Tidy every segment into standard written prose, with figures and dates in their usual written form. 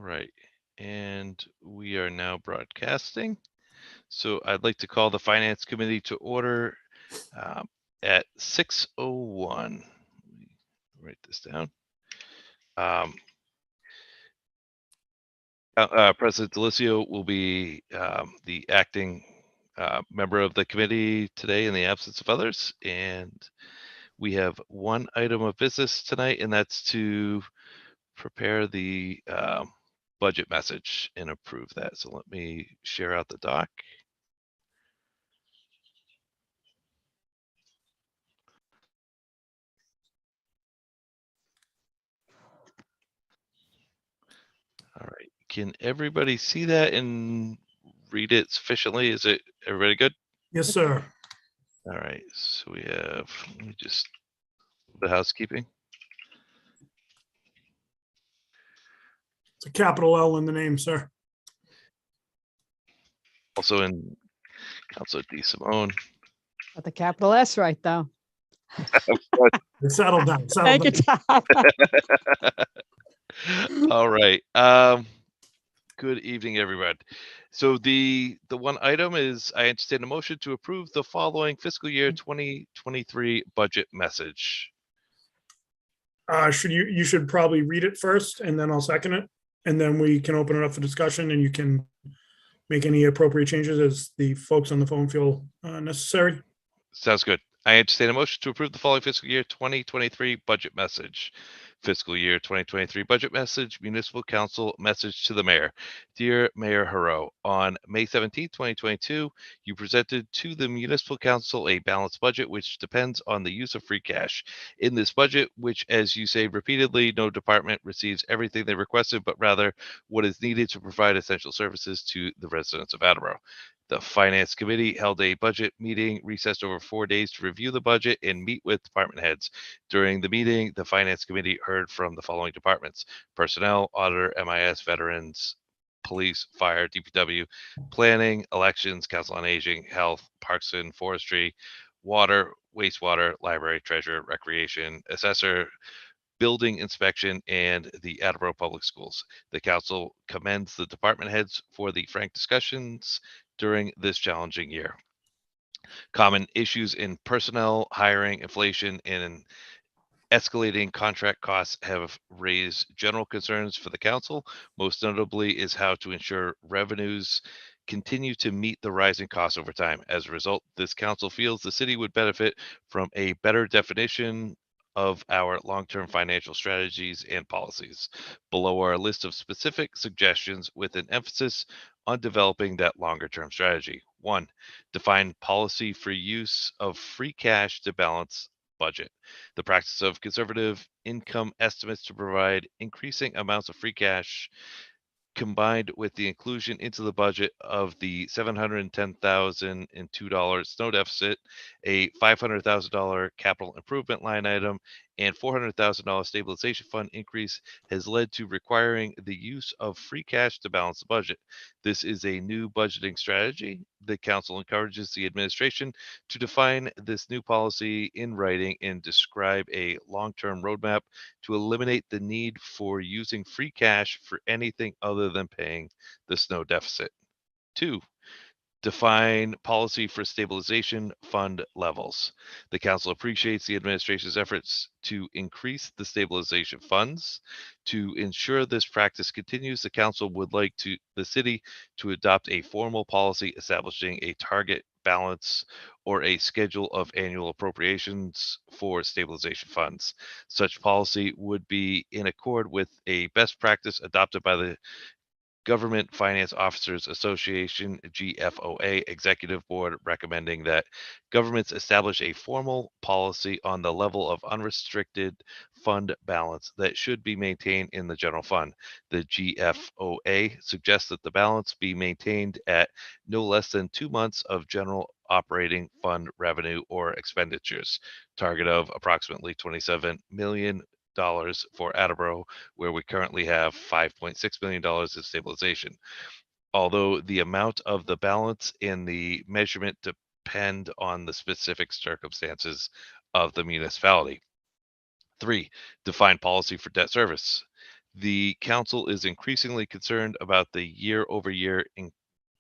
right. And we are now broadcasting. So I'd like to call the Finance Committee to order at 6:01. Write this down. President Delisio will be the acting member of the committee today in the absence of others. And we have one item of business tonight, and that's to prepare the budget message and approve that. So let me share out the doc. All right. Can everybody see that and read it sufficiently? Is it everybody good? Yes, sir. All right. So we have, let me just, the housekeeping. It's a capital L in the name, sir. Also in Councilor D. Simone. Got the capital S right, though. Settle down. Thank you, Tom. All right. Good evening, everyone. So the one item is I entertain a motion to approve the following fiscal year 2023 budget message. You should probably read it first, and then I'll second it, and then we can open it up for discussion, and you can make any appropriate changes as the folks on the phone feel necessary. Sounds good. I entertain a motion to approve the following fiscal year 2023 budget message. Fiscal year 2023 budget message, Municipal Council message to the Mayor. Dear Mayor Haro, on May 17, 2022, you presented to the Municipal Council a balanced budget which depends on the use of free cash. In this budget, which, as you say repeatedly, no department receives everything they requested, but rather what is needed to provide essential services to the residents of Attleboro. The Finance Committee held a budget meeting recessed over 4 days to review the budget and meet with department heads. During the meeting, the Finance Committee heard from the following departments: Personnel, Auditor, MIS, Veterans, Police, Fire, DPW, Planning, Elections, Council on Aging, Health, Parks and Forestry, Water, Wastewater, Library, Treasurer, Recreation, Assessor, Building Inspection, and the Attleboro Public Schools. The council commends the department heads for the frank discussions during this challenging year. Common issues in personnel, hiring, inflation, and escalating contract costs have raised general concerns for the council. Most notably is how to ensure revenues continue to meet the rising costs over time. As a result, this council feels the city would benefit from a better definition of our long-term financial strategies and policies. Below are a list of specific suggestions with an emphasis on developing that longer-term strategy. 1. Define policy for use of free cash to balance budget. The practice of conservative income estimates to provide increasing amounts of free cash, combined with the inclusion into the budget of the $710,002 snow deficit, a $500,000 capital improvement line item, and $400,000 stabilization fund increase, has led to requiring the use of free cash to balance the budget. This is a new budgeting strategy. The council encourages the administration to define this new policy in writing and describe a long-term roadmap to eliminate the need for using free cash for anything other than paying the snow deficit. 2. Define policy for stabilization fund levels. The council appreciates the administration's efforts to increase the stabilization funds. To ensure this practice continues, the council would like the city to adopt a formal policy establishing a target balance or a schedule of annual appropriations for stabilization funds. Such policy would be in accord with a best practice adopted by the Government Finance Officers Association, GFOA Executive Board, recommending that governments establish a formal policy on the level of unrestricted fund balance that should be maintained in the general fund. The GFOA suggests that the balance be maintained at no less than 2 months of general operating fund revenue or expenditures. Target of approximately $27 million for Attleboro, where we currently have $5.6 million in stabilization. Although the amount of the balance and the measurement depend on the specific circumstances of the municipality. 3. Define policy for debt service. The council is increasingly concerned about the year-over-year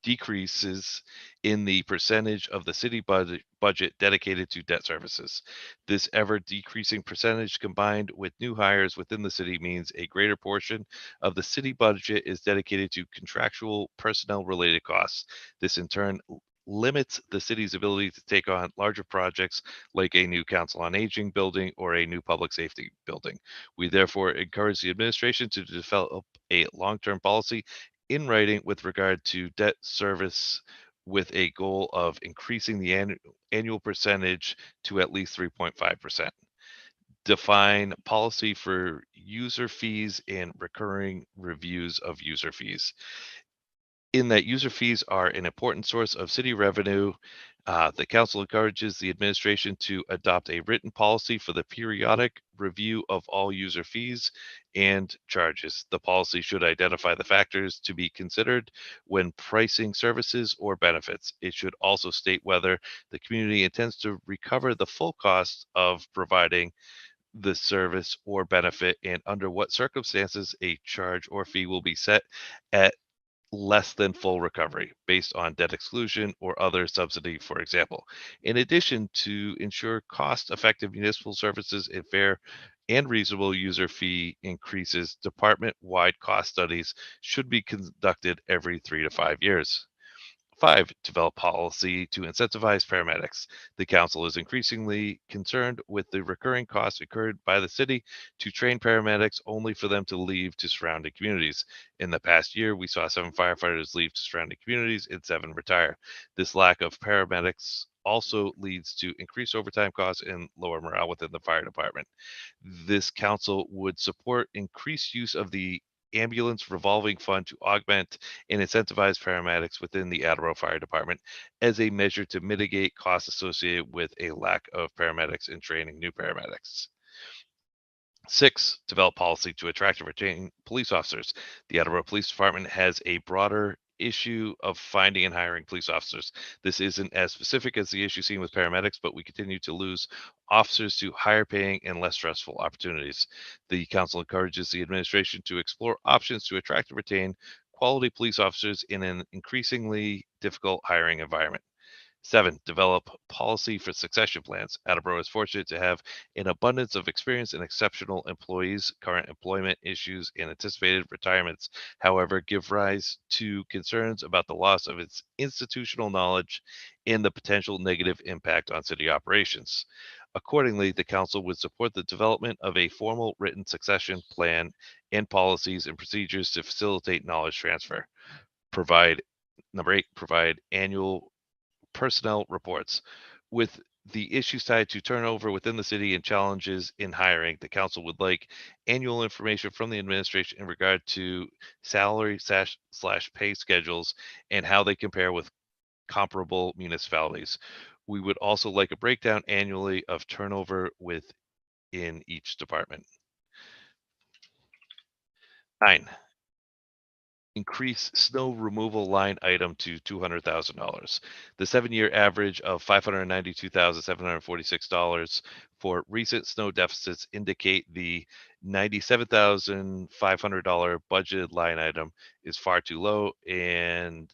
decreases in the percentage of the city budget dedicated to debt services. This ever decreasing percentage combined with new hires within the city means a greater portion of the city budget is dedicated to contractual personnel related costs. This in turn limits the city's ability to take on larger projects like a new council on aging building or a new public safety building. We therefore encourage the administration to develop a long-term policy in writing with regard to debt service with a goal of increasing the annual percentage to at least 3.5%. Define policy for user fees and recurring reviews of user fees. In that user fees are an important source of city revenue, the council encourages the administration to adopt a written policy for the periodic review of all user fees and charges. The policy should identify the factors to be considered when pricing services or benefits. It should also state whether the community intends to recover the full cost of providing the service or benefit and under what circumstances a charge or fee will be set at less than full recovery based on debt exclusion or other subsidy, for example. In addition, to ensure cost effective municipal services and fair and reasonable user fee increases, department wide cost studies should be conducted every 3 to 5 years. 5, develop policy to incentivize paramedics. The council is increasingly concerned with the recurring costs incurred by the city to train paramedics only for them to leave to surrounding communities. In the past year, we saw 7 firefighters leave to surrounding communities and 7 retire. This lack of paramedics also leads to increased overtime costs and lower morale within the fire department. This council would support increased use of the ambulance revolving fund to augment and incentivize paramedics within the Attleboro Fire Department as a measure to mitigate costs associated with a lack of paramedics and training new paramedics. 6, develop policy to attract and retain police officers. The Attleboro Police Department has a broader issue of finding and hiring police officers. This isn't as specific as the issue seen with paramedics, but we continue to lose officers to higher paying and less stressful opportunities. The council encourages the administration to explore options to attract and retain quality police officers in an increasingly difficult hiring environment. 7, develop policy for succession plans. Attleboro is fortunate to have an abundance of experience and exceptional employees. Current employment issues and anticipated retirements, however, give rise to concerns about the loss of its institutional knowledge and the potential negative impact on city operations. Accordingly, the council would support the development of a formal written succession plan and policies and procedures to facilitate knowledge transfer. Provide Number 8, provide annual personnel reports. With the issues tied to turnover within the city and challenges in hiring, the council would like annual information from the administration in regard to salary slash pay schedules and how they compare with comparable municipalities. We would also like a breakdown annually of turnover within each department. 9, increase snow removal line item to $200,000. The 7-year average of $592,746 for recent snow deficits indicate the $97,500 budgeted line item is far too low and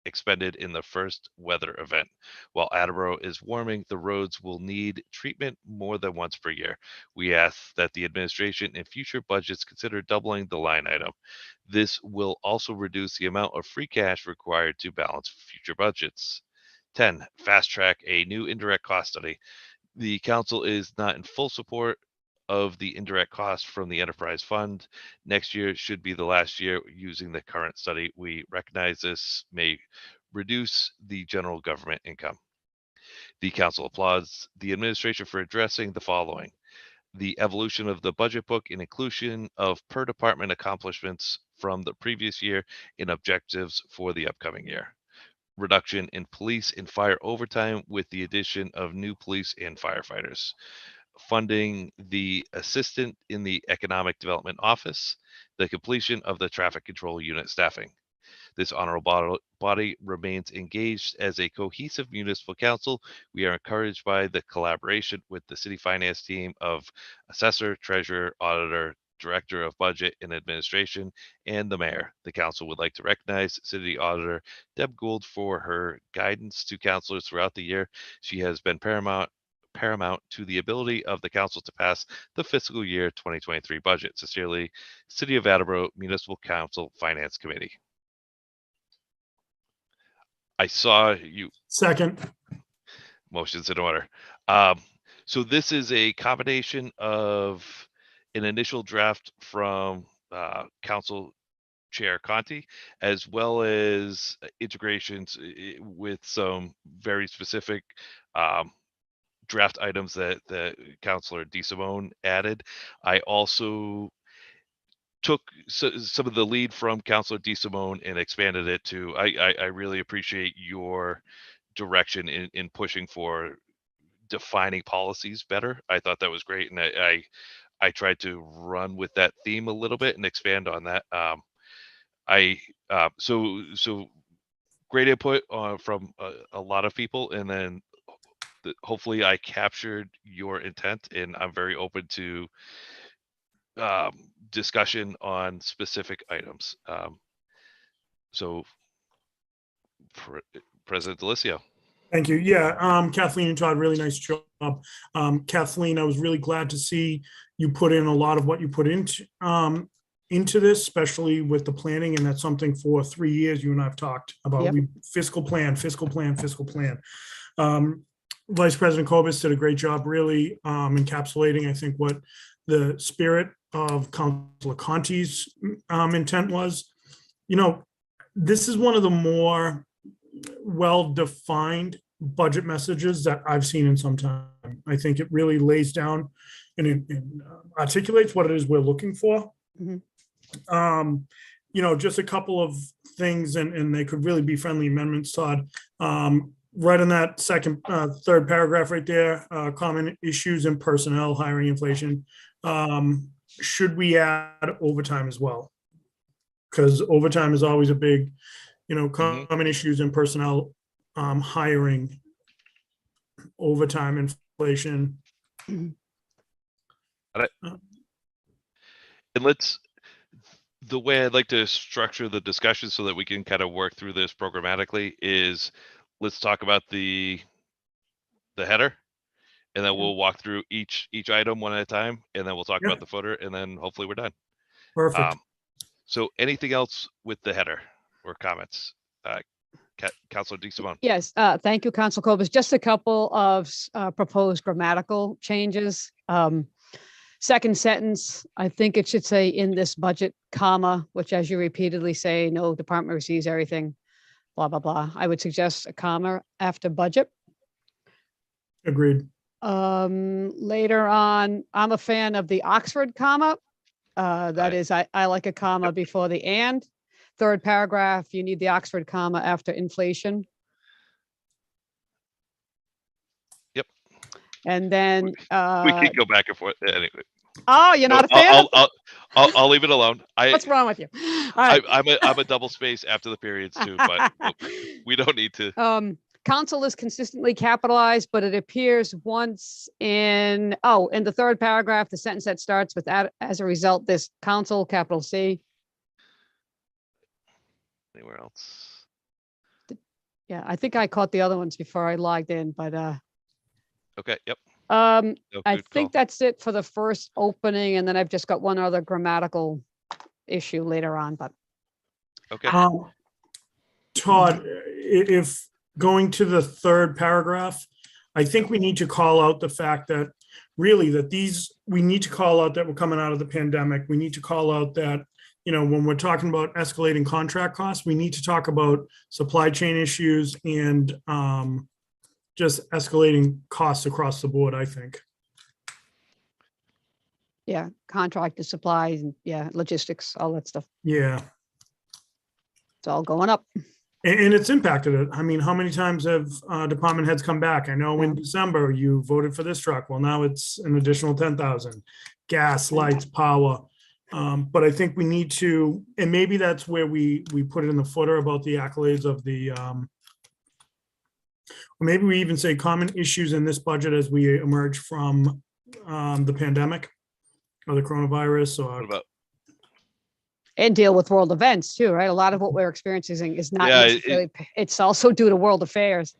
expended in the first weather event. While Attleboro is warming, the roads will need treatment more than once per year. We ask that the administration in future budgets consider doubling the line item. This will also reduce the amount of free cash required to balance future budgets. 10, fast track a new indirect cost study. The council is not in full support of the indirect cost from the enterprise fund. Next year should be the last year using the current study. We recognize this may reduce the general government income. The council applauds the administration for addressing the following: the evolution of the budget book and inclusion of per department accomplishments from the previous year in objectives for the upcoming year. Reduction in police and fire overtime with the addition of new police and firefighters. Funding the assistant in the economic development office. The completion of the traffic control unit staffing. This honorable body remains engaged as a cohesive municipal council. We are encouraged by the collaboration with the city finance team of assessor, treasurer, auditor, Director of Budget and Administration, and the mayor. The council would like to recognize City Auditor Deb Gould for her guidance to councilors throughout the year. She has been paramount to the ability of the council to pass the fiscal year 2023 budget. Sincerely, City of Attleboro Municipal Council Finance Committee. I saw you. Second. Motion's in order. So this is a combination of an initial draft from Council Chair Conti, as well as integrations with some very specific draft items that Councilor DeSimone added. I also took some of the lead from Councilor DeSimone and expanded it to, I really appreciate your direction in pushing for defining policies better. I thought that was great, and I tried to run with that theme a little bit and expand on that. So great input from a lot of people, and then hopefully I captured your intent, and I'm very open to discussion on specific items. So President Delicio. Thank you. Yeah, Kathleen and Todd, really nice job. Kathleen, I was really glad to see you put in a lot of what you put into this, especially with the planning, and that's something for 3 years you and I've talked about. Yep. Fiscal plan. Vice President Kobus did a great job really encapsulating, I think, what the spirit of Councilor Conti's intent was. You know, this is one of the more well-defined budget messages that I've seen in some time. I think it really lays down and articulates what it is we're looking for. Mhm. You know, just a couple of things, and they could really be friendly amendments, Todd. Right in that third paragraph right there, common issues in personnel, hiring, inflation. Should we add overtime as well? Because overtime is always a big, common issues in personnel, hiring, overtime, inflation. And the way I'd like to structure the discussion so that we can kind of work through this programmatically is, let's talk about the header, and then we'll walk through each item one at a time, and then we'll talk about the footer, and then hopefully we're done. Perfect. So anything else with the header or comments? Councilor DeSimone. Yes, thank you, Council Kobus. Just a couple of proposed grammatical changes. Second sentence, I think it should say in this budget, comma, which as you repeatedly say, no department receives everything, blah, blah, blah. I would suggest a comma after budget. Agreed. Later on, I'm a fan of the Oxford comma. That is, I like a comma before the and. Third paragraph, you need the Oxford comma after inflation. Yep. And then we can go back and forth anyway. Oh, you're not a fan? I'll leave it alone. What's wrong with you? All right. I'm a double space after the periods too, but we don't need to. Council is consistently capitalized, but it appears once in the third paragraph, the sentence that starts with that, as a result, this council, capital C. Anywhere else? Yeah, I think I caught the other ones before I logged in, but okay, yep. I think that's it for the first opening, and then I've just got one other grammatical issue later on, but okay. Todd, if going to the third paragraph, I think we need to call out the fact that really we need to call out that we're coming out of the pandemic. We need to call out that, when we're talking about escalating contract costs, we need to talk about supply chain issues and just escalating costs across the board, I think. Yeah, contracted supplies and logistics, all that stuff. Yeah. It's all going up. And it's impacted it. I mean, how many times have department heads come back? I know in December you voted for this truck. Well, now it's an additional 10,000. Gas, lights, power. But I think we need to, and maybe that's where we put it in the footer about the accolades of the, or maybe we even say common issues in this budget as we emerge from the pandemic. or the coronavirus What or, about? And deal with world events too, right? A lot of what we're experiencing is not Yeah, necessarily, it's also due to world affairs,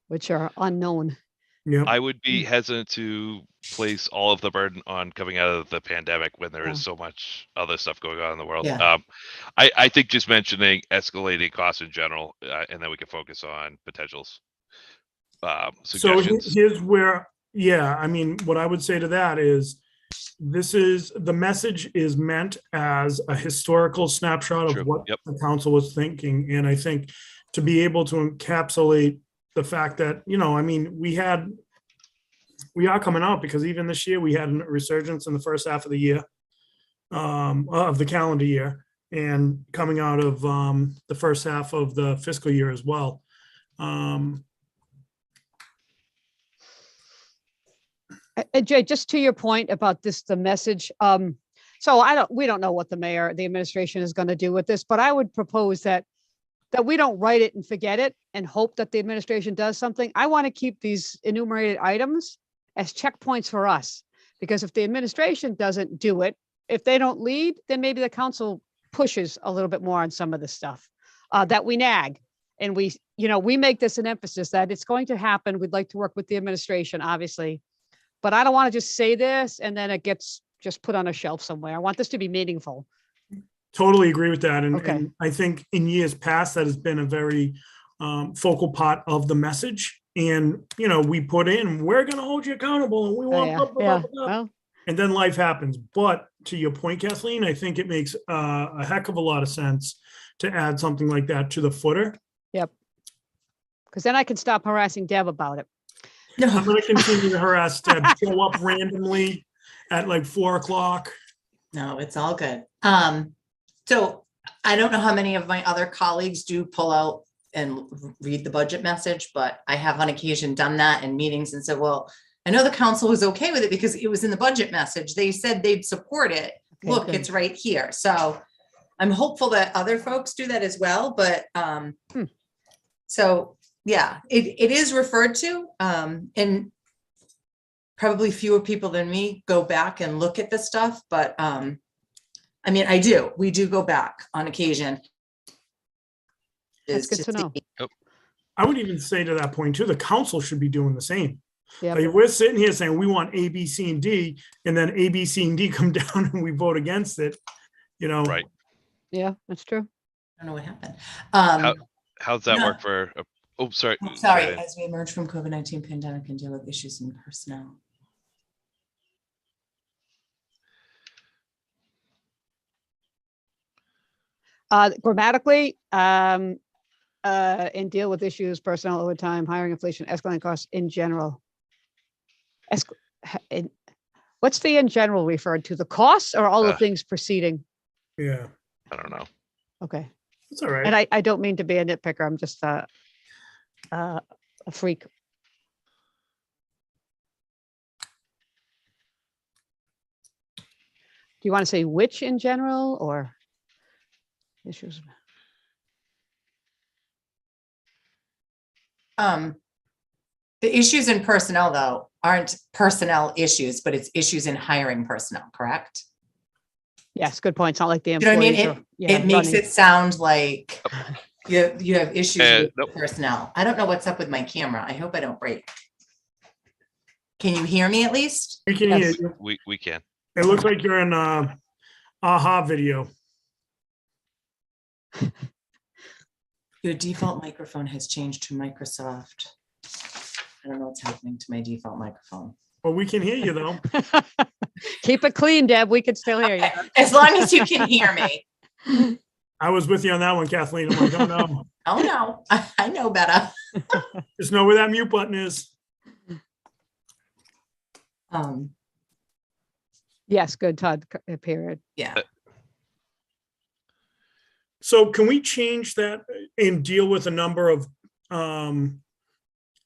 which are unknown. yeah. I would be hesitant to place all of the burden on coming out of the pandemic when there is Yeah. so much other stuff going on in the world. Yeah. I think just mentioning escalating costs in general, and then we can focus on potentials. So Suggestions. here's where, yeah, I mean, what I would say to that is, the message is meant as a historical snapshot of True. what Yep. the council was thinking. And I think to be able to encapsulate the fact that, I mean, we are coming out, because even this year we had a resurgence in the first half of the year, of the calendar year, and coming out of the first half of the fiscal year as well. And Jay, just to your point about this, the message, so we don't know what the administration is going to do with this, but I would propose that we don't write it and forget it and hope that the administration does something. I want to keep these enumerated items as checkpoints for us, because if the administration doesn't do it, if they don't lead, then maybe the council pushes a little bit more on some of the stuff that we nag. And we make this an emphasis that it's going to happen. We'd like to work with the administration, obviously. But I don't want to just say this and then it gets just put on a shelf somewhere. I want this to be meaningful. Totally agree with that. Okay. And I think in years past, that has been a very focal part of the message. And, we put in, we're going to hold you accountable and we want, blah, blah, blah, Yeah. blah. Well, And then life happens. But to your point, Kathleen, I think it makes a heck of a lot of sense to add something like that to the footer. yep. Because then I can stop harassing Deb about it. I'm going to continue to harass Deb, show up randomly at like 4:00. No, it's all good. So I don't know how many of my other colleagues do pull out and read the budget message, but I have on occasion done that in meetings and said, well, I know the council was okay with it because it was in the budget message. They said they'd support it. Okay, Look, good. it's right here. So I'm hopeful that other folks do that as well, but so yeah, it is referred to, and probably fewer people than me go back and look at the stuff, but I mean, we do go back on occasion. That's good to know. I would even say to that point too, the council should be doing the same. Yep. Like, if we're sitting here saying we want A, B, C, and D, and then A, B, C, and D come down and we vote against it, Right. Yeah, that's true. I don't know what happened. How's that No. work for? Oh, sorry. Sorry, Shannon. as we emerge from COVID-19 pandemic and deal with issues in personnel. Grammatically, and deal with issues, personnel overtime, hiring, inflation, escalating costs in general. What's the in general referred to? The costs or all the things preceding? Yeah, I don't know. Okay. it's all right. And I don't mean to be a nitpicker. I'm just a freak. Do you want to say which in general or issues? The issues in personnel though aren't personnel issues, but it's issues in hiring personnel, correct? Yes, good point. It's not like the You know what I mean? employees. It makes it sound like you have issues with nope. personnel. I don't know what's up with my camera. I hope I don't break. Can you hear me at least? We can hear Yes. you. We can. It looks like you're in AHA video. Your default microphone has changed to Microsoft. I don't know what's happening to my default microphone. Well, we can hear you though. Keep it clean, Deb. We can still hear you. As long as you can hear me. I was with you on that one, Kathleen. I'm like, oh no, Oh, no, I know better. just know where that mute button is. Yes, good, Todd. Period. Yeah. So can we change that and deal with a number of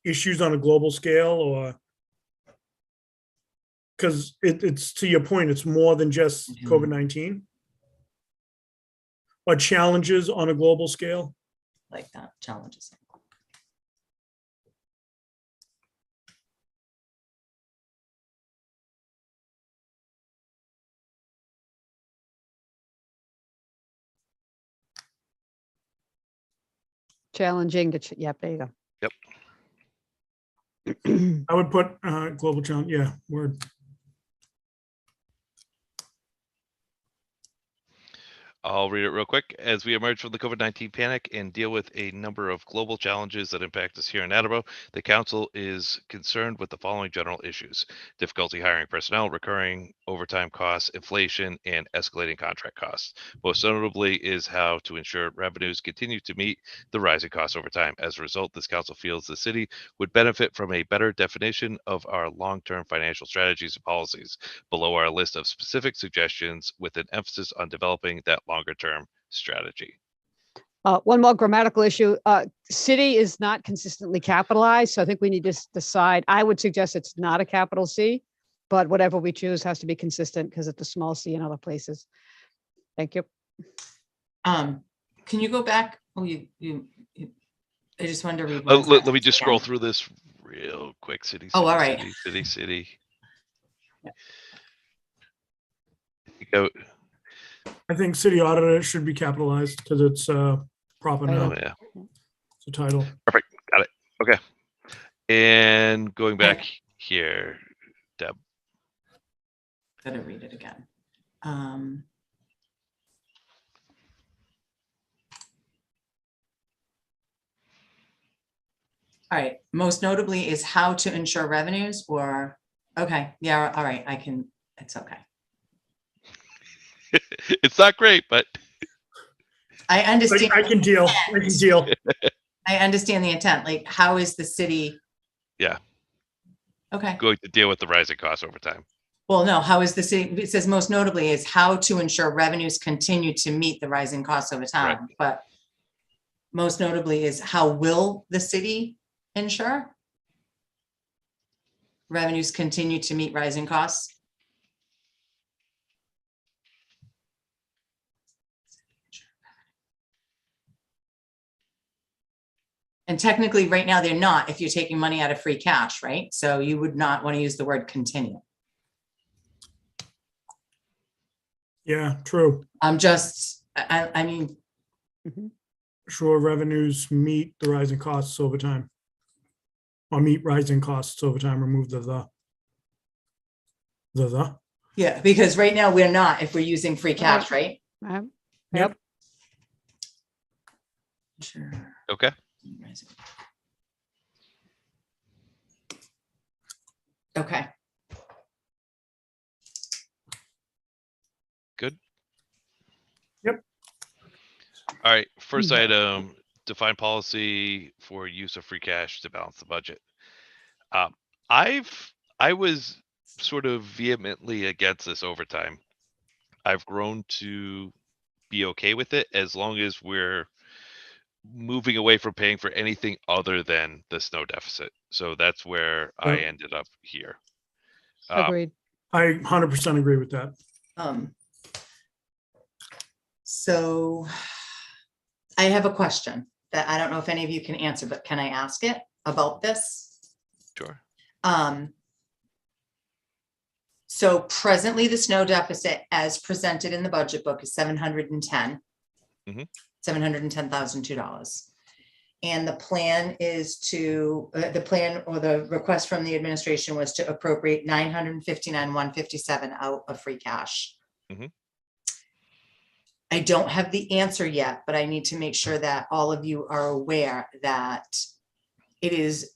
issues on a global scale, or because it's to your point, it's more than just Mhm. COVID-19 or challenges on a global scale? Like that, challenges. challenging to, yep, there you go. I would put global challenge, yeah, word. I'll read it real quick. As we emerge from the COVID-19 panic and deal with a number of global challenges that impact us here in Attleboro, the council is concerned with the following general issues: difficulty hiring personnel, recurring overtime costs, inflation, and escalating contract costs. Most notably is how to ensure revenues continue to meet the rising costs over time. As a result, this council feels the city would benefit from a better definition of our long-term financial strategies and policies. Below are a list of specific suggestions with an emphasis on developing that longer term strategy. One more grammatical issue. City is not consistently capitalized, so I think we need to decide. I would suggest it's not a capital C, but whatever we choose has to be consistent because it's a small c in other places. Thank you. Can you go back? Oh, I just wanted to read. Let me just scroll through this real quick. City. Oh, all right. City. I think city auditor should be capitalized because it's proper Right. now. Oh, yeah. It's a title. Perfect. Got it. Okay. And going back here, Deb. Gotta read it again. All right, most notably is how to ensure revenues or, okay, yeah, all right, it's okay. It's not great, but I understand. I can deal. I can deal. I understand the intent, like how is the city? Yeah. Okay, going to deal with the rising costs over time. well, no, how is the city, it says most notably is how to ensure revenues continue to meet the rising costs over time, Right. but most notably is how will the city ensure revenues continue to meet rising costs? And technically, right now, they're not if you're taking money out of free cash, right? So you would not want to use the word continue. Yeah, true. I'm just, I mean, Sure, revenues meet the rising costs over time. Or meet rising costs over time, remove the. yeah, because right now we're not if we're using free cash, right? Yep. Sure. Okay. Okay. Good. Yep. All right. First item, define policy for use of free cash to balance the budget. I was sort of vehemently against this over time. I've grown to be okay with it as long as we're moving away from paying for anything other than the snow deficit. So that's where I ended up here. Agreed. I 100% agree with that. So I have a question that I don't know if any of you can answer, but can I ask it about this? Sure. So presently the snow deficit as presented in the budget book is $710,002. And the plan is to, the plan or the request from the administration was to appropriate $959,157 out of free cash. I don't have the answer yet, but I need to make sure that all of you are aware that it is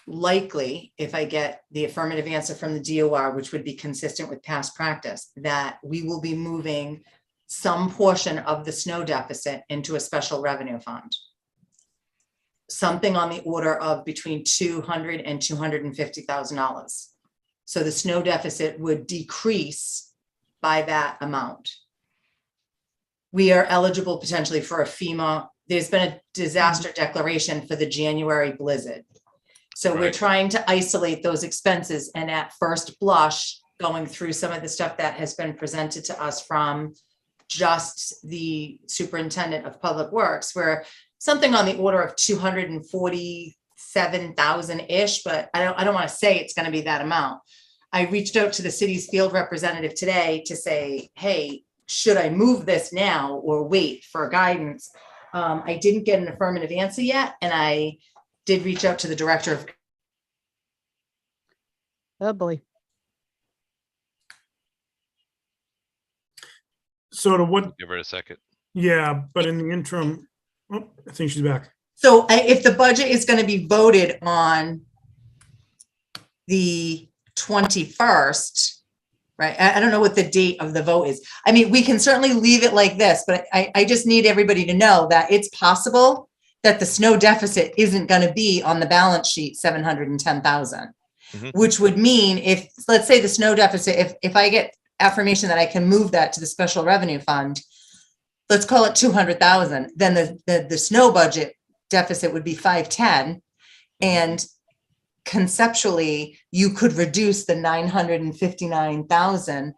likely, if I get the affirmative answer from the DOR, which would be consistent with past practice, that we will be moving some portion of the snow deficit into a special revenue fund. Something on the order of between $200,000 and $250,000. So the snow deficit would decrease by that amount. We are eligible potentially for a FEMA. There's been a disaster declaration for the January blizzard. So we're trying to isolate those expenses. And at first blush, going through some of the stuff that has been presented to us from just the superintendent of public works, where something on the order of 247,000-ish, but I don't want to say it's going to be that amount. I reached out to the city's field representative today to say, hey, should I move this now or wait for guidance? I didn't get an affirmative answer yet, and I did reach out to the director of. Oh, boy. So to what, Give her a second. yeah, but in the interim, oh, I think she's back. So if the budget is going to be voted on the 21st, right? I don't know what the date of the vote is. I mean, we can certainly leave it like this, but I just need everybody to know that it's possible that the snow deficit isn't going to be on the balance sheet 710,000, Mhm. which would mean if, let's say the snow deficit, if I get affirmation that I can move that to the special revenue fund, let's call it 200,000, then the snow budget deficit would be 510. And conceptually, you could reduce the 959,000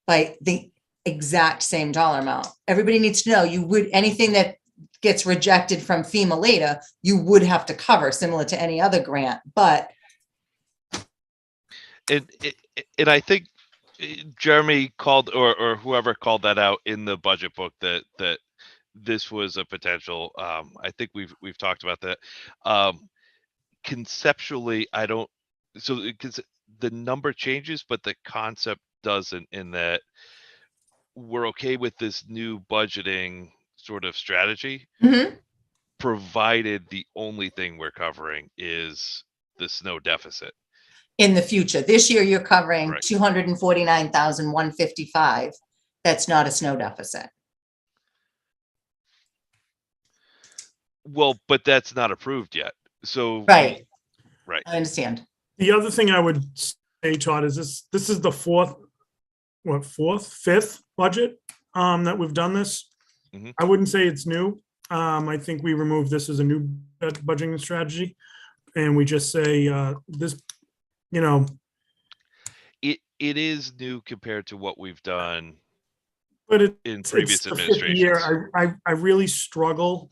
by the exact same dollar amount. Everybody needs to know you would, anything that gets rejected from FEMA later, you would have to cover similar to any other grant, but. And I think Jeremy called, or whoever called that out in the budget book, that this was a potential. I think we've talked about that. Conceptually, I don't. So because the number changes, but the concept doesn't. In that we're okay with this new budgeting sort of strategy, provided the only thing we're covering is the snow deficit. In the future, this year you're covering Right. 249,155. That's not a snow deficit. Well, but that's not approved yet. So Right. Right. I understand. The other thing I would say, Todd, is this is the fifth budget that we've done this. Mhm. I wouldn't say it's new. I think we removed this as a new budgeting strategy, and we just say this, you know, It is new compared to what we've done but in it's previous the fifth administrations. year. I really struggle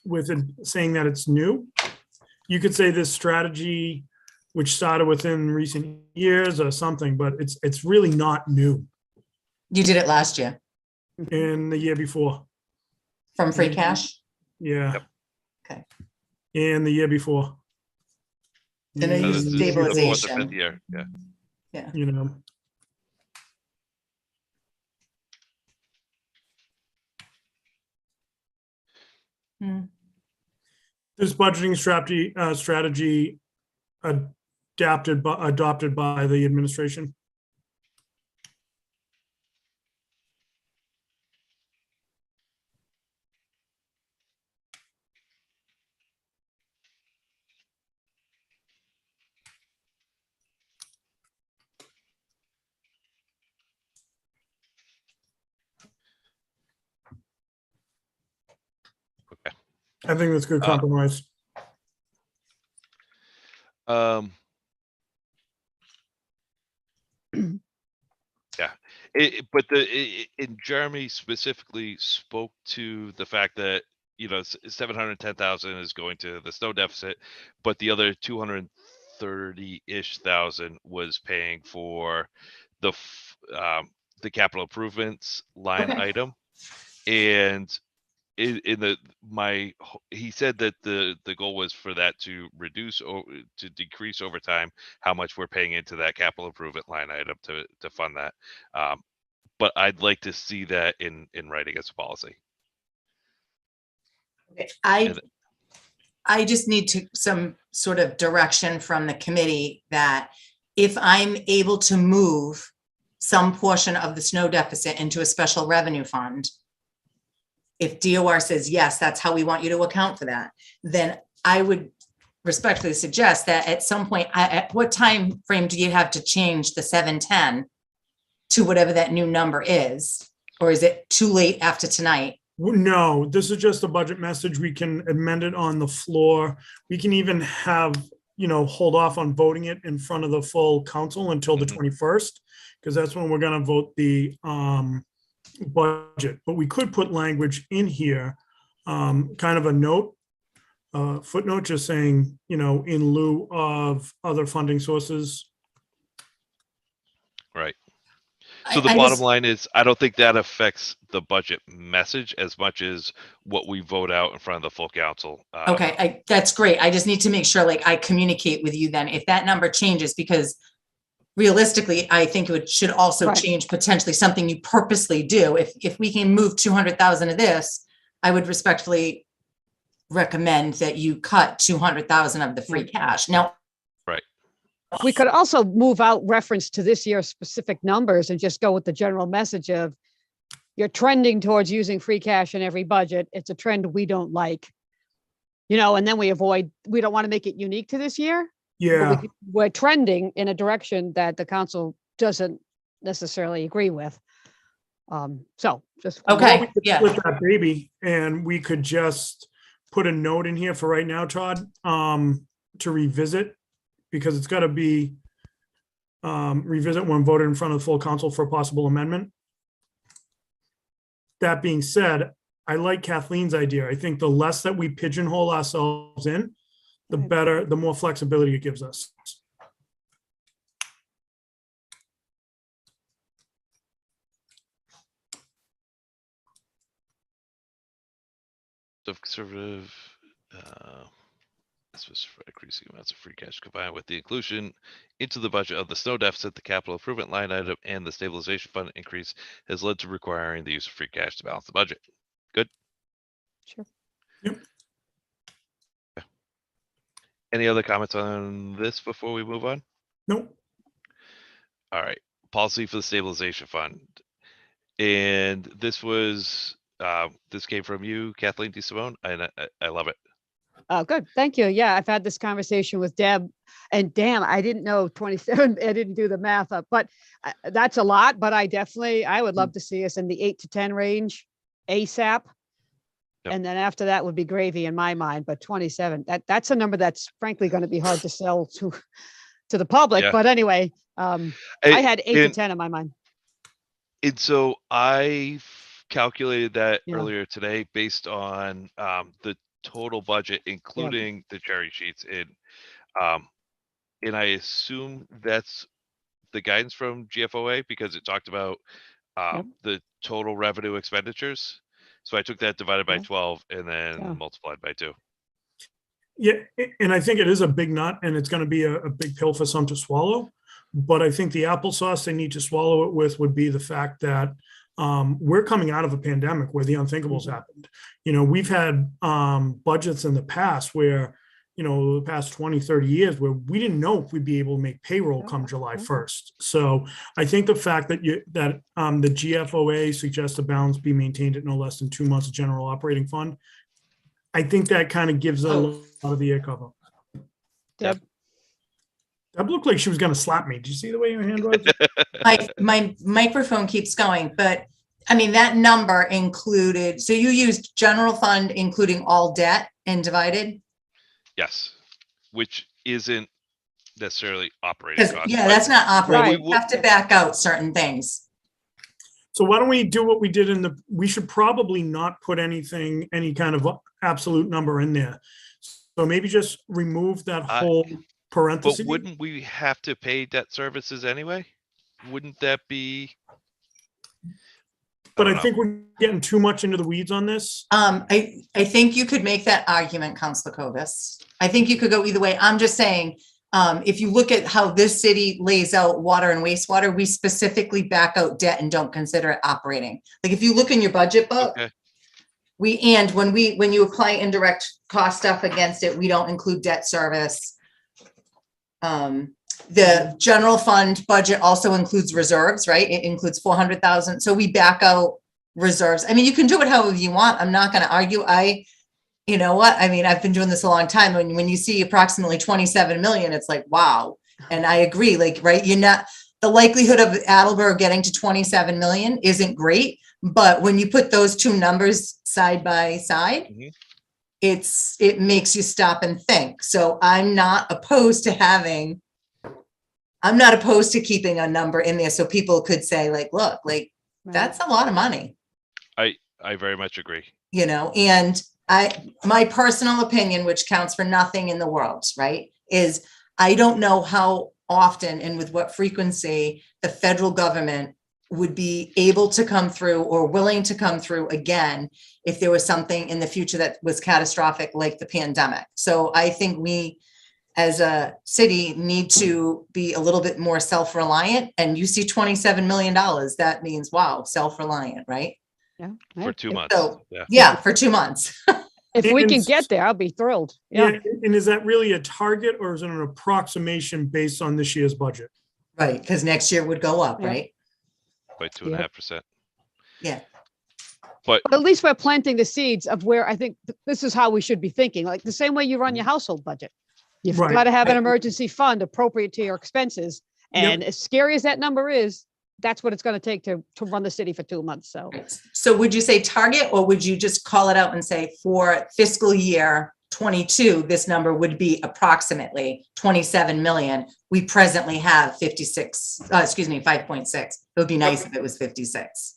with it saying that it's new. You could say this strategy, which started within recent years or something, but it's really not new. You did it last year In the year before, from free cash. yeah. Yep. Okay. And the year before. And then So you this use is the fourth or stabilization. fifth year. Yeah. Yeah. You know, Hmm. this budgeting strategy adopted by the administration. Okay. I think that's good compromise. Yeah. But and Jeremy specifically spoke to the fact that 710,000 is going to the snow deficit, but the other 230-ish thousand was paying for the capital improvements line Okay. item. And he said that the goal was for that to decrease over time how much we're paying into that capital improvement line item to fund that. But I'd like to see that in writing as a policy. Okay. And- I just need some sort of direction from the committee that if I'm able to move some portion of the snow deficit into a special revenue fund, if DOR says, yes, that's how we want you to account for that, then I would respectfully suggest that at some point, at what time frame do you have to change the 710 to whatever that new number is? Or is it too late after tonight? No, this is just a budget message. We can amend it on the floor. We can even have, hold off on voting it in front of the full council until the 21st, because that's when we're going to vote the budget. But we could put language in here, kind of a note, footnote, just saying, in lieu of other funding sources. Right. So the bottom line is, I don't think that affects the budget message as much as what we vote out in front of the full council. Okay, that's great. I just need to make sure like I communicate with you then if that number changes, because realistically, I think it should also Right. change potentially something you purposely do. If we can move 200,000 of this, I would respectfully recommend that you cut 200,000 of the free cash. Now, We could also move out reference to this year's specific numbers and just go with the general message of you're trending towards using free cash in every budget. It's a trend we don't like. And then we don't want to make it unique to this year. Yeah. But we're trending in a direction that the council doesn't necessarily agree with. So just. okay, yeah. With that baby, and we could just put a note in here for right now, Todd, to revisit, because it's got to be revisit when voted in front of the full council for a possible amendment. That being said, I like Kathleen's idea. I think the less that we pigeonhole ourselves in, the better, the more flexibility it gives us. Of conservative, for increasing amounts of free cash combined with the inclusion into the budget of the snow deficit, the capital improvement line item, and the stabilization fund increase has led to requiring the use of free cash to balance the budget. Good. Sure. Yep. Any other comments on this before we move on? Nope. All right. Policy for the stabilization fund. And this was, this came from you, Kathleen DeSimone, and I love it. Oh, good. Thank you. Yeah, I've had this conversation with Deb, and damn, I didn't know 27. I didn't do the math up, but that's a lot. But I would love to see us in the 8 to 10 range ASAP. Yep. And then after that would be gravy in my mind. But 27, that's a number that's frankly going to be hard to sell to the public. Yeah. But anyway, I had 8 to 10 in my mind. And so I calculated that Yeah. earlier today based on the total budget, including the cherry sheets. And I assume that's the guidance from GFOA because it talked about the total revenue expenditures. So I took that divided by 12 and then multiplied by 2. Yeah, and I think it is a big nut, and it's going to be a big pill for some to swallow. But I think the applesauce they need to swallow it with would be the fact that we're coming out of a pandemic where the unthinkables happened. We've had budgets in the past where, the past 20, 30 years where we didn't know if we'd be able to make payroll come July 1st. So I think the fact that the GFOA suggests a balance be maintained at no less than 2 months of general operating fund, I think that kind of gives a lot of the air cover. Deb? That looked like she was going to slap me. Did you see the way your hand was? My microphone keeps going, but I mean, that number included, so you used general fund, including all debt and divided? Yes, which isn't necessarily operating costs. Yeah, that's not operating. Right. You have to back out certain things. So why don't we do what we did we should probably not put any kind of absolute number in there. So maybe just remove that whole parenthesis. But wouldn't we have to pay debt services anyway? Wouldn't that be? But I think we're getting too much into the weeds on this. I think you could make that argument, Councilor Kovas. I think you could go either way. I'm just saying, if you look at how this city lays out water and wastewater, we specifically back out debt and don't consider it operating. Like if you look in your budget book, when you apply indirect cost stuff against it, we don't include debt service. The general fund budget also includes reserves, right? It includes 400,000. So we back out reserves. I mean, you can do it however you want. I'm not going to argue. You know what? I mean, I've been doing this a long time. When you see approximately 27 million, it's like, wow. And I agree, right? The likelihood of Attleboro getting to 27 million isn't great, but when you put those two numbers side by side, it makes you stop and think. So I'm not opposed to keeping a number in there so people could say like, look, like that's a lot of money. I very much agree. And my personal opinion, which counts for nothing in the world, right, is I don't know how often and with what frequency the federal government would be able to come through or willing to come through again if there was something in the future that was catastrophic, like the pandemic. So I think we, as a city, need to be a little bit more self-reliant. And you see $27 million, that means, wow, self-reliant, right? Yeah. For 2 months. So, Yeah. yeah, for 2 months. If we And can s- get there, I'll be thrilled. Yeah, Yeah. and is that really a target or is it an approximation based on this year's budget? Right, because next year would go up, Yeah. right? By 2.5%. Yeah, But But at least we're planting the seeds of where I think this is how we should be thinking, like the same way you run your household budget. You've Right. got to have an Right. emergency fund appropriate to your expenses. Yep. And as scary as that number is, that's what it's going to take to run the city for 2 months. So so would you say target, or would you just call it out and say for fiscal year 22, this number would be approximately 27 million? We presently have 56, 5.6. It would be nice if it was 56.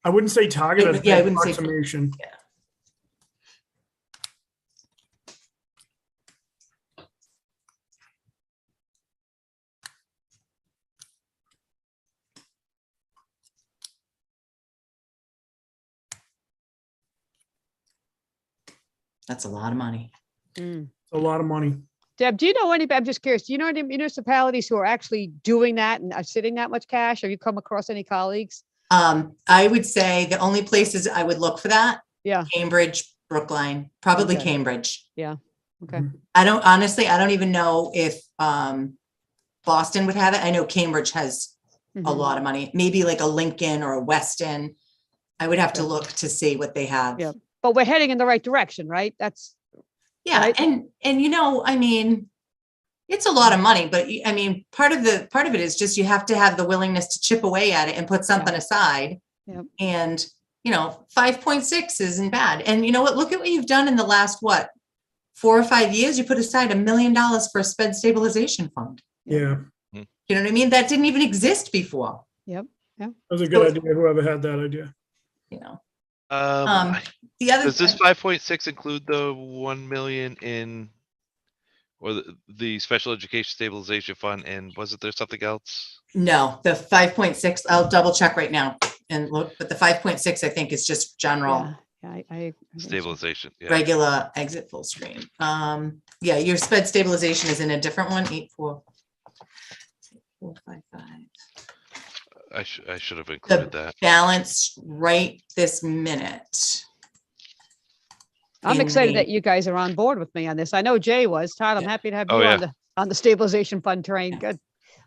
I wouldn't say target, I'd Yeah, I say wouldn't say- approximation. That's a lot of money. mm. It's a lot of money. Deb, do you know any, I'm just curious, do you know any municipalities who are actually doing that and are sitting that much cash? Have you come across any colleagues? I would say the only places I would look for that, Yeah. Cambridge, Brookline, probably Okay. Cambridge. Okay. I don't even know if Boston would have it. I know Cambridge has a Mhm. lot of money, maybe like a Lincoln or a Weston. I would have to Okay. look to see what they have. Yeah. But we're heading in the right direction, right? That's Yeah, Right. and you know, I mean, it's a lot of money, but I mean, part of it is just you have to have the willingness to chip away at it and put something aside. Yep. And, you know, 5.6 isn't bad. And you know what? Look at what you've done in the last, 4 or 5 years. You put aside $1 million for a sped stabilization fund. Yeah, You know what I mean? That didn't even exist before, yep. that was a good idea, whoever had that idea. you know. um, The other does this 5.6 include the 1 million in, or the special education stabilization fund? And wasn't there something else? No, the 5.6, I'll double check right now and look, but the 5.6, I think, is just general. Yeah. I think so. Stabilization. Yeah. Regular exit full screen. Yeah, your sped stabilization is in a different one, 84455. I should have included that. Balance right this minute. I'm in excited the- that you guys are on board with me on this. I know Jay was. Todd, I'm Yeah. happy to have Oh, you yeah. on the stabilization fund train. Good.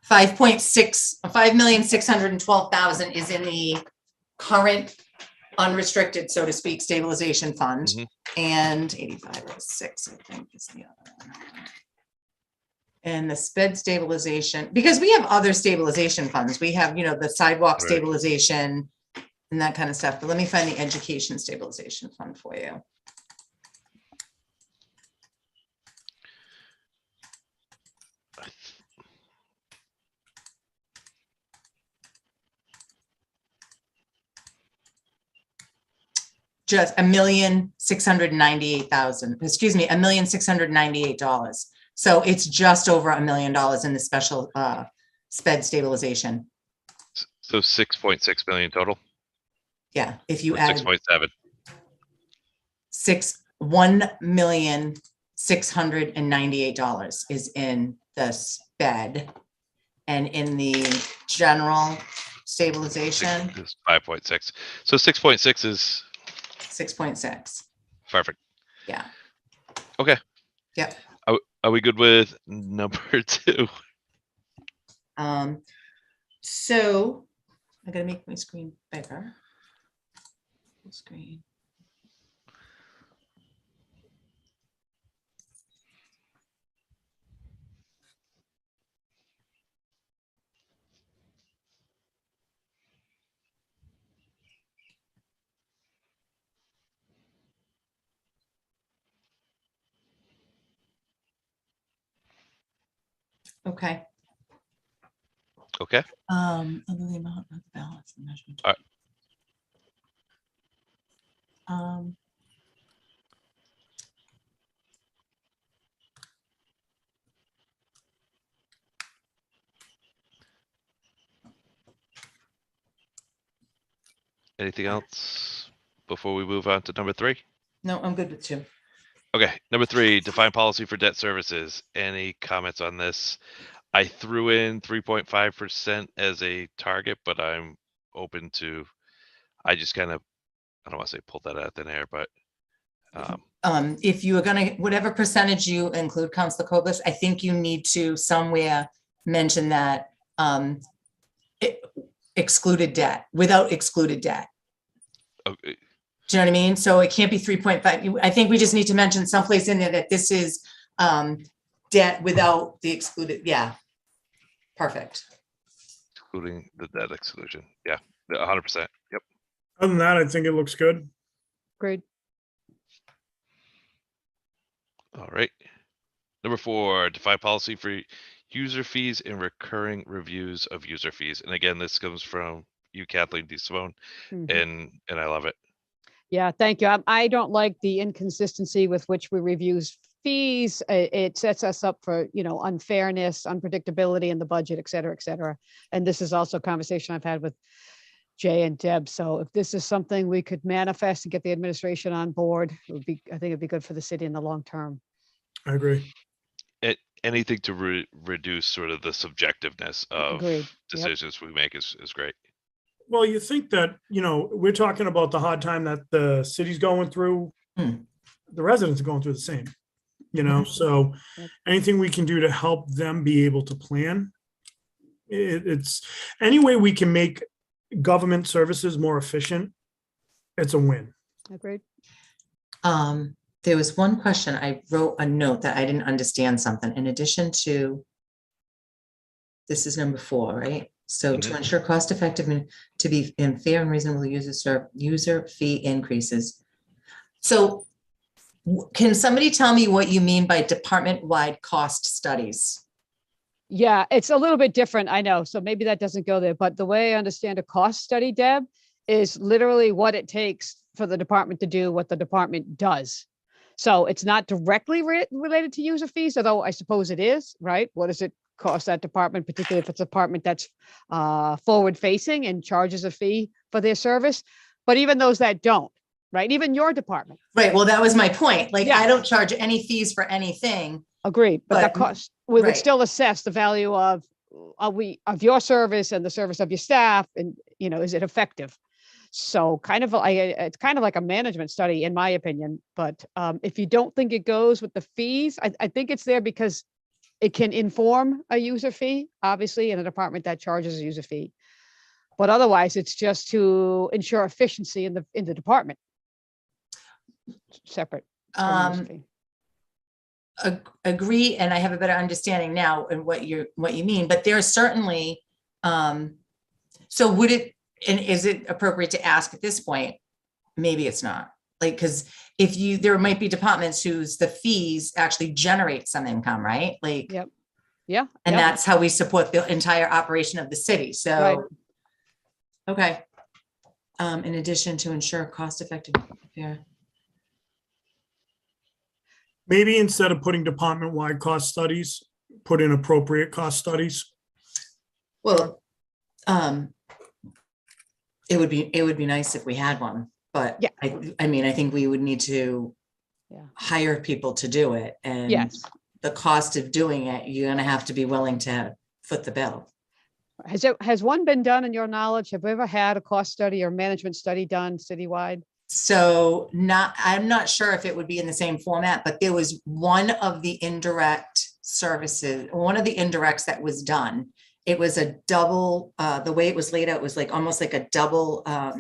5.6, 5,612,000 is in the current unrestricted, so to speak, stabilization fund. Mhm. And 8506, I think, is the other one. And the sped stabilization, because we have other stabilization funds. We have, you know, the sidewalk Right. stabilization and that kind of stuff. But let me find the education stabilization fund for you. Just $1,698,000, excuse me, $1,698. So it's just over $1 million in the special sped stabilization. So 6.6 million total. Yeah, if you Or add 6.7. $1,698 is in the sped, and in the general stabilization, 5.6. So 6.6 is 6.6. perfect. Yeah. Okay. Yep. Are we good with number 2? So I gotta make my screen bigger. Full screen. Okay. Okay. Under the amount of the balance and measurement. All Um, Anything else before we move on to number 3? No, I'm good with 2. Okay, number 3, define policy for debt services. Any comments on this? I threw in 3.5% as a target, but I'm open to, I just kind of, I don't want to say pull that out of thin air, but If you are gonna, whatever percentage you include, Councilor Cobus, I think you need to somewhere mention that excluded debt, without excluded debt. okay, Do you know what I mean? So it can't be 3.5. I think we just need to mention someplace in there that this is debt without the excluded. Yeah. Perfect. including the debt exclusion. Yeah, 100%. Yep. Other than that, I think it looks good. Agreed. All right. Number 4, define policy for user fees and recurring reviews of user fees. And again, this comes from you, Kathleen D. Simone, Mhm. and I love it. Yeah, thank you. I don't like the inconsistency with which we reviews fees. It sets us up for, unfairness, unpredictability in the budget, et cetera, et cetera. And this is also a conversation I've had with Jay and Deb. So if this is something we could manifest and get the administration on board, I think it'd be good for the city in the long term. I agree. Anything to reduce sort of the subjectiveness of Agreed. Yep. decisions we make is great. Well, you think that, we're talking about the hard time that the city's going through. Hmm. The residents are going through the same, Mhm. so Yep. anything we can do to help them be able to plan. It's any way we can make government services more efficient. It's a win. Agreed. There was one question. I wrote a note that I didn't understand something in addition to. This is number 4, right? So to ensure cost effective and to be in fair and reasonable user fee increases. So can somebody tell me what you mean by department-wide cost studies? Yeah, it's a little bit different, I know. So maybe that doesn't go there, but the way I understand a cost study, Deb, is literally what it takes for the department to do what the department does. So it's not directly related to user fees, although I suppose it is, right? What does it cost that department, particularly if it's a department that's forward facing and charges a fee for their service? But even those that don't, right? Even your department. Right. Well, that was my point. Like, Yeah. I don't charge any fees for anything. Agreed, but that But- cost, we would right. still assess the value of your service and the service of your staff, and is it effective? So it's kind of like a management study, in my opinion. But if you don't think it goes with the fees, I think it's there because it can inform a user fee, obviously, in a department that charges a user fee. But otherwise, it's just to ensure efficiency in the department. Separate. from user fee. Agree, and I have a better understanding now and what you mean, but there's certainly, so would it, and is it appropriate to ask at this point? Maybe it's not, like, because there might be departments whose the fees actually generate some income, right? Like, Yep. Yeah. and yeah. that's how we support the entire operation of the city, so. Right. Okay. In addition to ensure cost-effective, yeah. Maybe instead of putting department-wide cost studies, put in appropriate cost studies. Well, it would be nice if we had one, but Yeah. I mean, I think we would need to Yeah. hire people to do it, and Yes. the cost of doing it, you're gonna have to be willing to foot the bill. Has one been done in your knowledge? Have we ever had a cost study or management study done citywide? So I'm not sure if it would be in the same format, but there was one of the indirect services, one of the indirects that was done. It was a double, the way it was laid out was like almost like a double, I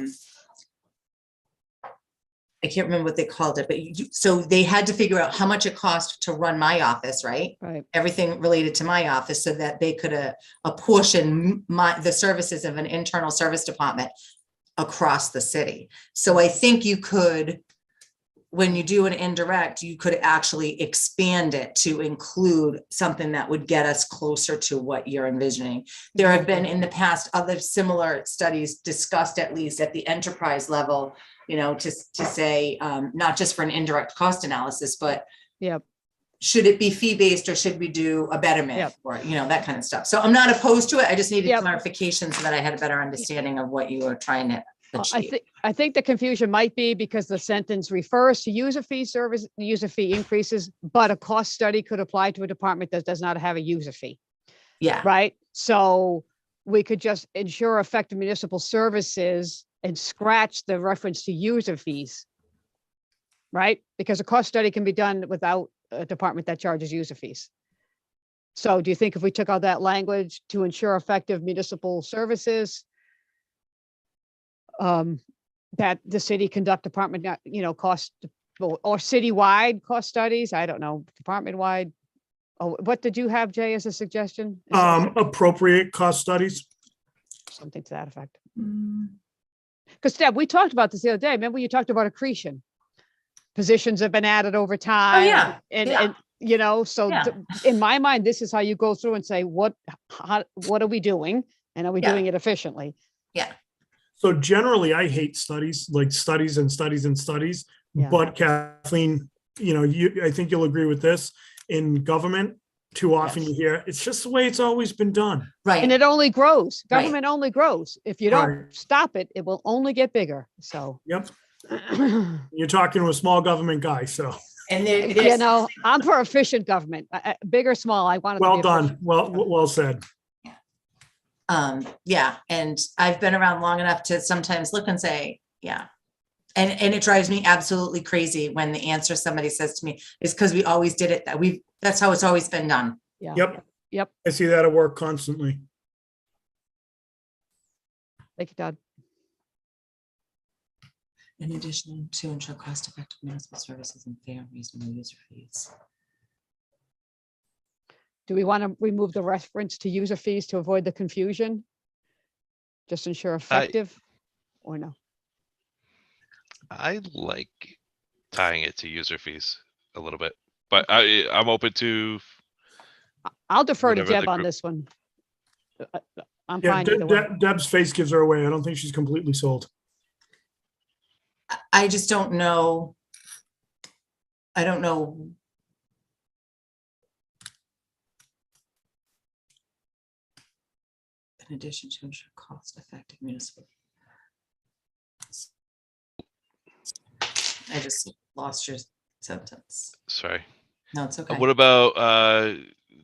can't remember what they called it, but so they had to figure out how much it cost to run my office, right? Right. Everything related to my office, so that they could apportion the services of an internal service department across the city. So I think you could, when you do an indirect, you could actually expand it to include something that would get us closer to what you're envisioning. There have been in the past other similar studies discussed, at least at the enterprise level, to say, not just for an indirect cost analysis, but Yep. should it be fee-based or should we do a betterment, Yep. or, that kind of stuff. So I'm not opposed to it. I just needed Yep. clarification so that I had a better understanding of what you were trying to sheet. I think the confusion might be because the sentence refers to user fee service, user fee increases, but a cost study could apply to a department that does not have a user fee, Yeah, right? So we could just ensure effective municipal services and scratch the reference to user fees. Right? Because a cost study can be done without a department that charges user fees. So do you think if we took out that language to ensure effective municipal services, that the city conduct department, cost or citywide cost studies? I don't know, department-wide. Oh, what did you have, Jay, as a suggestion? Is there Appropriate cost studies. something to that effect? Mm, Because Deb, we talked about this the other day. Remember you talked about accretion? Positions have been added over time. Oh, yeah, And, yeah. and so Yeah. in my mind, this is how you go through and say, what are we doing? And are we Yeah. doing it efficiently? So generally, I hate studies, like studies and studies and studies. Yeah. But Kathleen, I think you'll agree with this. In government, too often Yes. you hear, it's just the way it's always been done. And Right. it only grows. Right. Government only grows. If you don't Right. stop it, it will only get bigger. So, Yep. You're talking to a small government guy, so And there's I'm for efficient government, big or small. I want it to well be done. efficient. Well said. yeah, and I've been around long enough to sometimes look and say, yeah. And it drives me absolutely crazy when the answer somebody says to me is because we always did it that's how it's always been done. Yeah. Yep. I see that at work constantly. Thank you, Todd. In addition to ensure cost-effective municipal services and fair and reasonable user fees. Do we want to remove the reference to user fees to avoid the confusion? Just ensure effective or no? I like tying it to user fees a little bit, but I'm open to. I'll defer to Whatever the Deb on group- this one. I'm Yeah, fine either way. Deb's face gives her away. I don't think she's completely sold. I just don't know. I don't know. In addition to ensure cost-effective municipal. I just lost your sentence. Sorry. No, it's okay. What about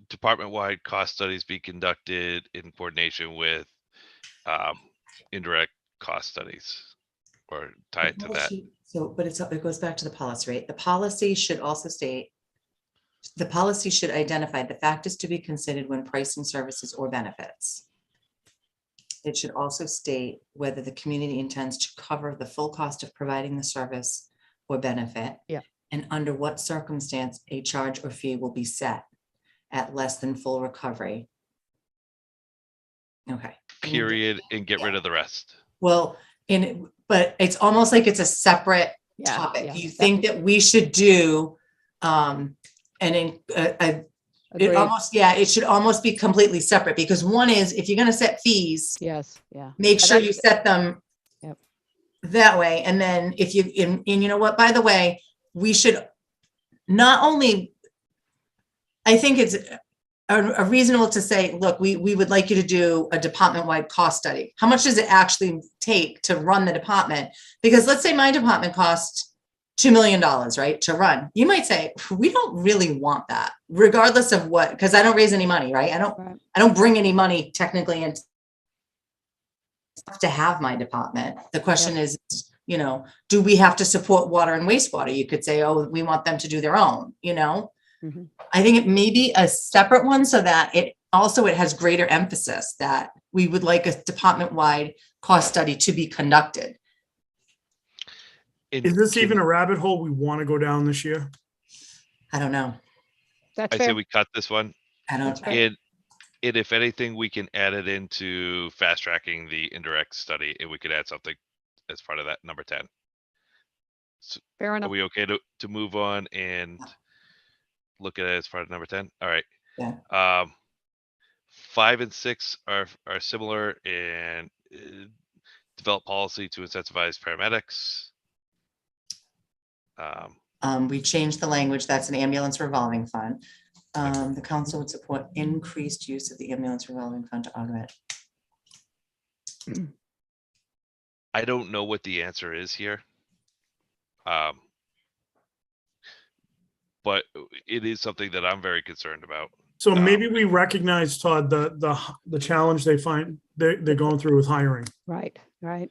department-wide cost studies be conducted in coordination with indirect cost studies, or tie it to that? So, but it goes back to the policy, right? The policy should also state, the policy should identify the factors to be considered when pricing services or benefits. It should also state whether the community intends to cover the full cost of providing the service or benefit. Yeah. And under what circumstance a charge or fee will be set at less than full recovery. Okay. Period, and get rid of the rest. Well, but it's almost like it's a separate Yeah, topic. yeah, You think that we should do, Agreed. it should almost be completely separate, because one is, if you're gonna set fees, Yes, yeah. make Yeah, sure you set them Yep. that way. And then if you, and you know what, by the way, we should not only, I think it's a reasonable to say, look, we would like you to do a department-wide cost study. How much does it actually take to run the department? Because let's say my department costs $2 million, right, to run. You might say, we don't really want that, regardless of what, because I don't raise any money, right? Right. I don't bring any money technically in to have my department. The question is, do we have to support water and wastewater? You could say, oh, we want them to do their own, Mhm. I think it may be a separate one, so that it has greater emphasis that we would like a department-wide cost study to be conducted. Is this even a rabbit hole we want to go down this year? I don't know. That's I say fair. we cut this one, I don't. and if anything, we can add it into fast tracking the indirect study, and we could add something as part of that number 10. Fair Are enough. we okay to move on and look at it as part of number 10? All right. Yeah. 5 and 6 are similar, and develop policy to incentivize paramedics. We changed the language. That's an ambulance revolving fund. The council would support increased use of the ambulance revolving fund to augment. I don't know what the answer is here. Um, but it is something that I'm very concerned about. So maybe we recognize, Todd, the challenge they find they're going through with hiring. Right, right.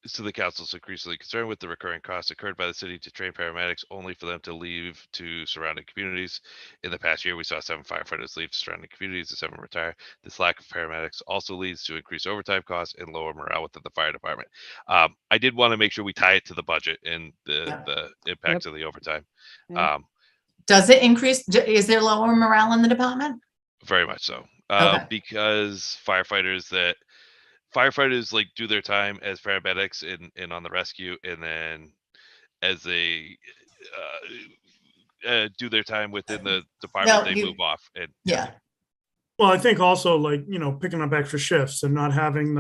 So the council is increasingly concerned with the recurring costs incurred by the city to train paramedics, only for them to leave to surrounding communities. In the past year, we saw 7 firefighters leave to surrounding communities and 7 retire. This lack of paramedics also leads to increased overtime costs and lower morale within the fire department. I did want to make sure we tie it to the budget and the impacts of the overtime. Yeah. Does it increase? Is there lower morale in the department? Very much so. Okay. Because firefighters like do their time as paramedics and on the rescue, and then as they do their time within the department, they move off. And Yeah. Well, I think also, like, picking up extra shifts and not having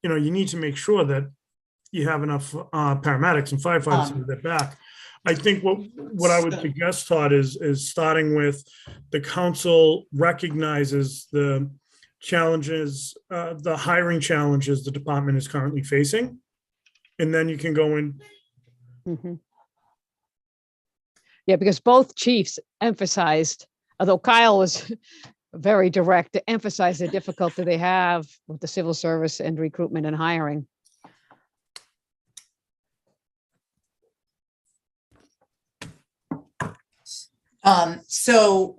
you need to make sure that you have enough paramedics and firefighters to get back. I think what I would suggest, Todd, is starting with the council recognizes the challenges, the hiring challenges the department is currently facing. And then you can go in. Mhm. Yeah, because both chiefs emphasized, although Kyle was very direct, to emphasize the difficulty they have with the civil service and recruitment and hiring. So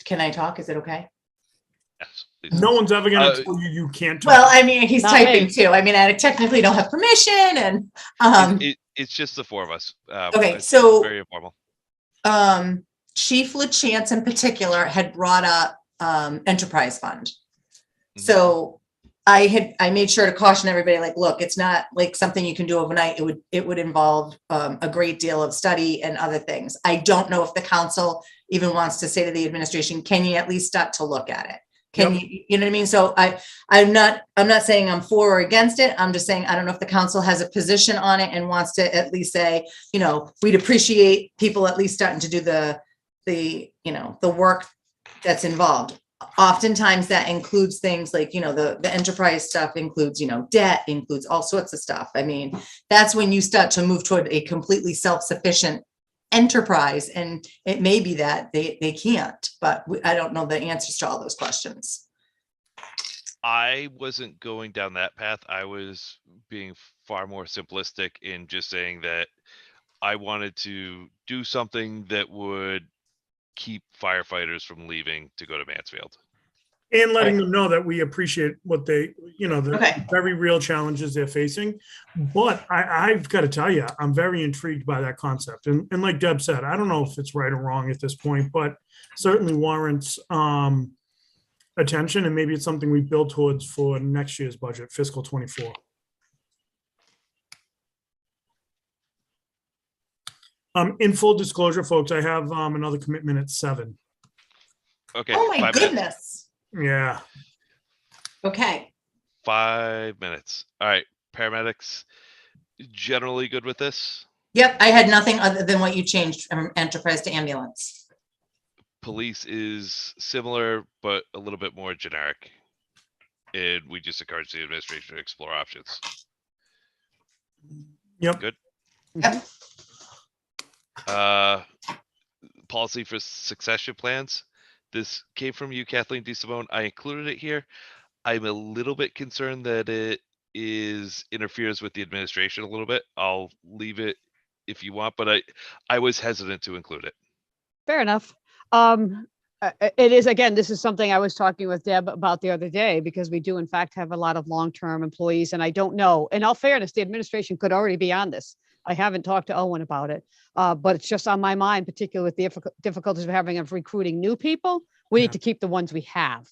can I talk? Is it okay? yes, please. No one's ever going to tell you can't talk. Well, I mean, he's Not typing me. too. I mean, I technically don't have permission and, It's just the 4 of us. Okay, It's so- very informal. Chief LaChance in particular had brought up, enterprise fund. Mhm. So I made sure to caution everybody, like, look, it's not like something you can do overnight. It would involve, a great deal of study and other things. I don't know if the council even wants to say to the administration, can you at least start to look at it? Can you know what I mean? So I'm not saying I'm for or against it. I'm just saying, I don't know if the council has a position on it and wants to at least say, we'd appreciate people at least starting to do the work that's involved. Oftentimes that includes things like, the enterprise stuff includes, debt, includes all sorts of stuff. I mean, that's when you start to move toward a completely self-sufficient enterprise, and it may be that they can't, but I don't know the answers to all those questions. I wasn't going down that path. I was being far more simplistic in just saying that I wanted to do something that would keep firefighters from leaving to go to Mansfield. And letting them know that we appreciate what the Okay. very real challenges they're facing. But I've got to tell you, I'm very intrigued by that concept. And like Deb said, I don't know if it's right or wrong at this point, but certainly warrants attention. And maybe it's something we build towards for next year's budget, fiscal 24. In full disclosure, folks, I have another commitment at 7. Okay. Oh my 5 minutes. goodness. Yeah. Okay. 5 minutes. All right. Paramedics, generally good with this. Yep, I had nothing other than what you changed from enterprise to ambulance. Police is similar, but a little bit more generic. And we just encourage the administration to explore options. Yep. Good. Yep. Policy for succession plans. This came from you, Kathleen DeSimone. I included it here. I'm a little bit concerned that it interferes with the administration a little bit. I'll leave it if you want, but I was hesitant to include it. Fair enough. It is, again, this is something I was talking with Deb about the other day, because we do in fact have a lot of long-term employees, and I don't know, in all fairness, the administration could already be on this. I haven't talked to Owen about it, but it's just on my mind, particularly with the difficulties we're having of recruiting new people. We need to keep the ones we have.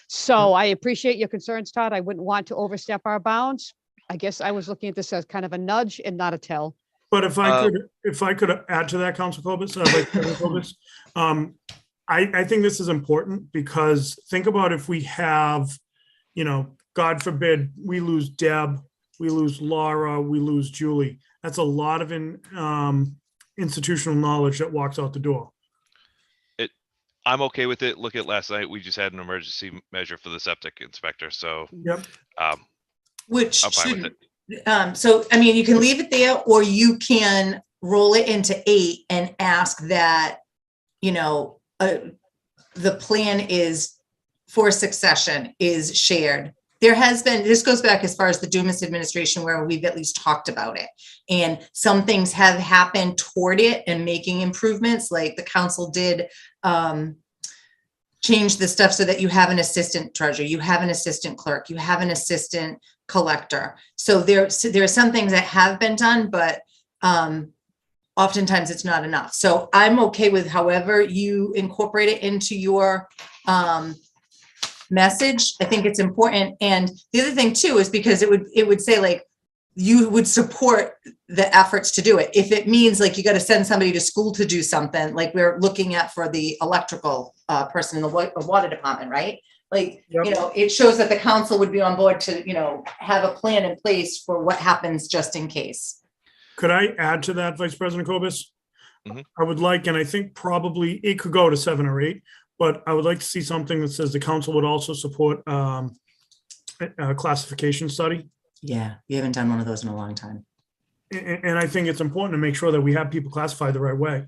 So I appreciate your concerns, Todd. I wouldn't want to overstep our bounds. I guess I was looking at this as kind of a nudge and not a tell. But if I could add to that, Council Cobus, I think this is important, because think about if we have, God forbid, we lose Deb, we lose Laura, we lose Julie. That's a lot of institutional knowledge that walks out the door. I'm okay with it. Look at last night. We just had an emergency measure for the septic inspector. So Yep. Which I'm fine with it. shouldn't, so, I mean, you can leave it there, or you can roll it into 8 and ask that, the plan is for succession is shared. There has been, this goes back as far as the Dumas administration, where we've at least talked about it. And some things have happened toward it and making improvements, like the council did change the stuff so that you have an assistant treasurer, you have an assistant clerk, you have an assistant collector. So there are some things that have been done, but oftentimes it's not enough. So I'm okay with however you incorporate it into your message. I think it's important. And the other thing too is because it would say like, you would support the efforts to do it. If it means like you got to send somebody to school to do something, like we're looking at for the electrical person in the water department, right? Like, Yep. it shows that the council would be on board to, have a plan in place for what happens just in case. Could I add to that, Vice President Cobus? Mhm. I would like, and I think probably it could go to 7 or 8, but I would like to see something that says the council would also support a classification study. Yeah, you haven't done one of those in a long time. And I think it's important to make sure that we have people classified the right way.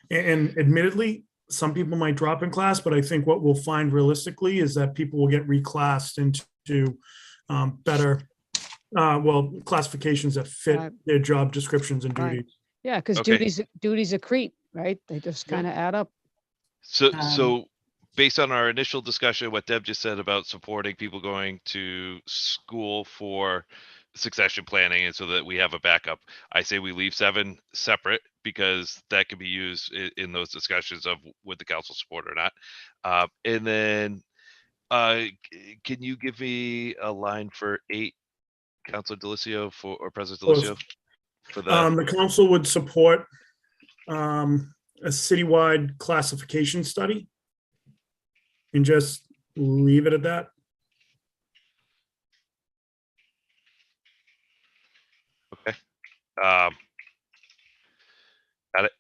And admittedly, some people might drop in class, but I think what we'll find realistically is that people will get reclassed into better, classifications that fit Right. their job descriptions and Right. duties. Yeah, because Okay. duties accrete, right? They just Yeah. kind of add up. So based on our initial discussion, what Deb just said about supporting people going to school for succession planning and so that we have a backup, I say we leave 7 separate because that can be used in those discussions of would the council support or not. And then can you give me a line for 8, Councilor Delicio or President course. Delicio for the The council would support a citywide classification study and just leave it at that. got it.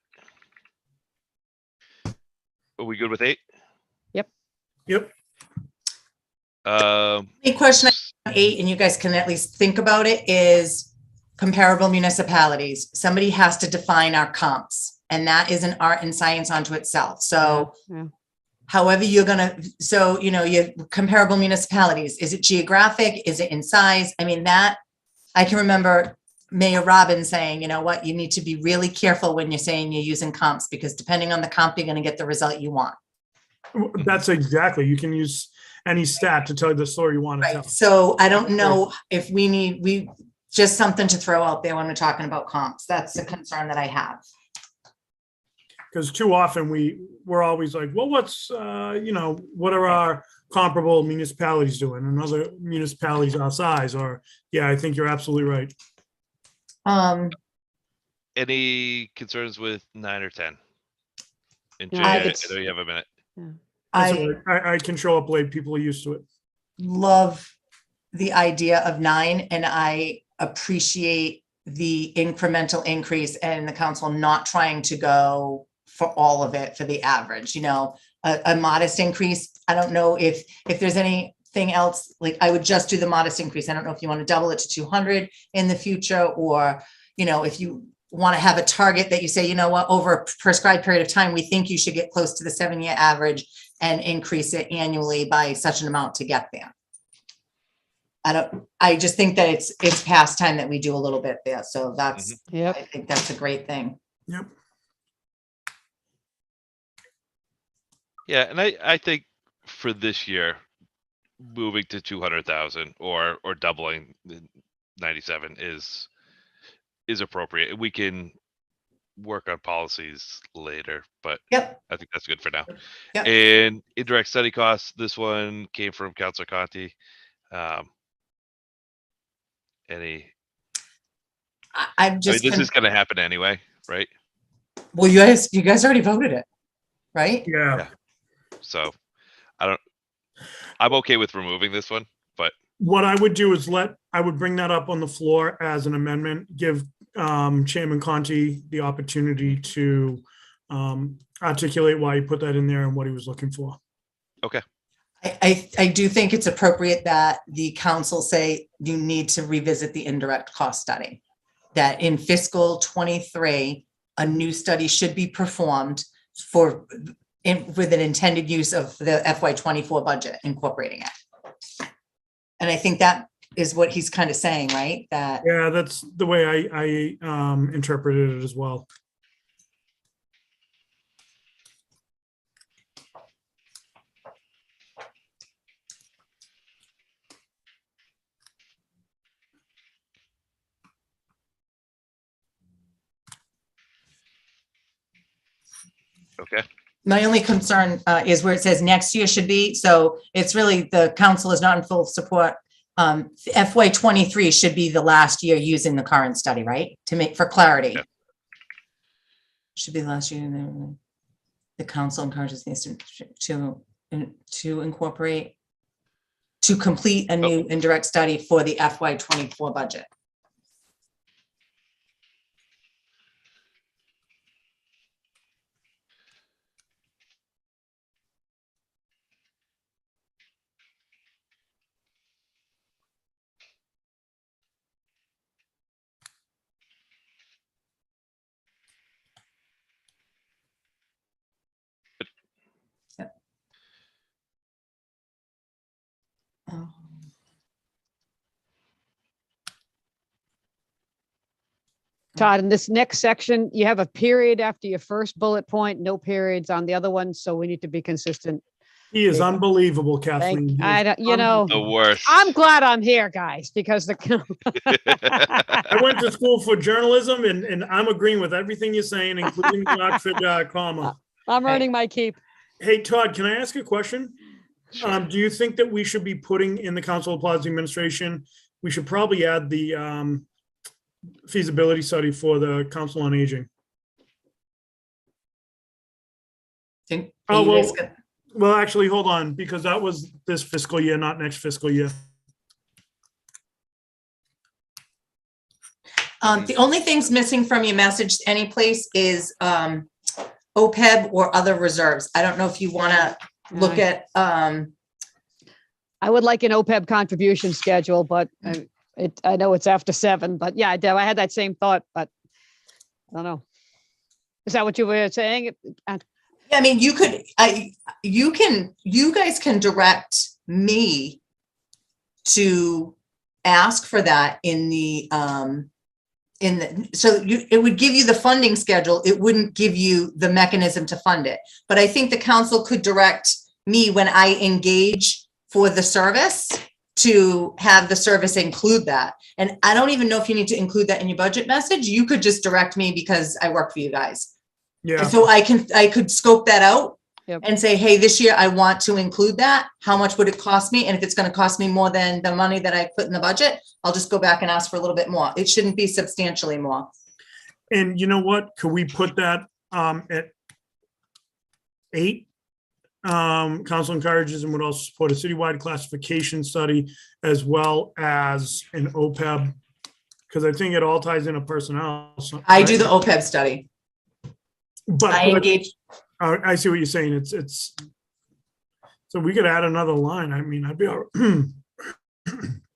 Are we good with 8? Yep. A question on 8, and you guys can at least think about it, is comparable municipalities. Somebody has to define our comps, and that is an art and science unto itself. So Yeah. however you're gonna, so, your comparable municipalities, is it geographic? Is it in size? I mean, that, I can remember Mayor Robbins saying, you know what, you need to be really careful when you're saying you're using comps, because depending on the comp, you're gonna get the result you want. That's exactly, you can use any stat to tell the story you want to tell. Right, so I don't know if we just something to throw out there when we're talking about comps. That's the concern that I have. Because too often we're always like, well, what's, what are our comparable municipalities doing and other municipalities our size? Or, yeah, I think you're absolutely right. Any concerns with 9 or 10? And Jay, No, I I think know you have a minute. That's I all right. I can show up late. People are used to it. love the idea of 9, and I appreciate the incremental increase and the council not trying to go for all of it for the average, a modest increase. I don't know if there's anything else, like I would just do the modest increase. I don't know if you want to double it to 200 in the future, or, if you want to have a target that you say, you know what, over a prescribed period of time, we think you should get close to the 7-year average and increase it annually by such an amount to get there. I just think that it's past time that we do a little bit there. So that's, Yep. I think that's a great thing. Yep. Yeah, and I think for this year, moving to 200,000 or doubling the 97 is appropriate. We can work on policies later, but Yep. I think that's good for now. Yep. And indirect study costs, this one came from Councilor Conti. I'm just, this is going to happen anyway, right? well, you guys already voted it, right? Yeah. Yeah. So I'm okay with removing this one, but What I would do is I would bring that up on the floor as an amendment, give Chairman Conti the opportunity to, I articulate why he put that in there and what he was looking for. Okay. I do think it's appropriate that the council say you need to revisit the indirect cost study. That in fiscal 23, a new study should be performed with an intended use of the FY 24 budget, incorporating it. And I think that is what he's kind of saying, right? That Yeah, that's the way I interpreted it as well. Okay. my only concern is where it says next year should be. So it's really, the council is not in full support. FY 23 should be the last year using the current study, right? To make, for clarity. Yeah. Should be last year. The council encourages me to incorporate, to complete a new indirect study for the FY 24 budget. Oh. Todd, in this next section, you have a period after your first bullet point, no periods on the other one, so we need to be consistent. He is Okay. unbelievable, Thank, Kathleen. He is I don't, you know, The worst. I'm glad I'm here, guys, because the I went to school for journalism, and I'm agreeing with everything you're saying, including the Oxford comma. I'm earning my keep. Hey, Todd, can I ask a question? Sure. Do you think that we should be putting in the Council of Plaza Administration, we should probably add the feasibility study for the Council on Aging? Think- Oh, you guys well, got- well, actually, hold on, because that was this fiscal year, not next fiscal year. The only things missing from your message any place is OPEB or other reserves. I don't know if you want to look at, I would like an OPEB contribution schedule, but I know it's after 7, but yeah, I had that same thought, but I don't know. Is that what you were saying? I mean, you guys can direct me to ask for that it would give you the funding schedule. It wouldn't give you the mechanism to fund it. But I think the council could direct me when I engage for the service to have the service include that. And I don't even know if you need to include that in your budget message. You could just direct me because I work for you guys. Yeah, And so I could scope that out. Yep. And say, hey, this year I want to include that. How much would it cost me? And if it's going to cost me more than the money that I put in the budget, I'll just go back and ask for a little bit more. It shouldn't be substantially more. and you know what? Could we put that at 8? Council encourages and would also support a citywide classification study as well as an OPEB, because I think it all ties into personnel. So- I do the OPEB study. But I engage. I see what you're saying. It's so we could add another line. I mean, I'd be all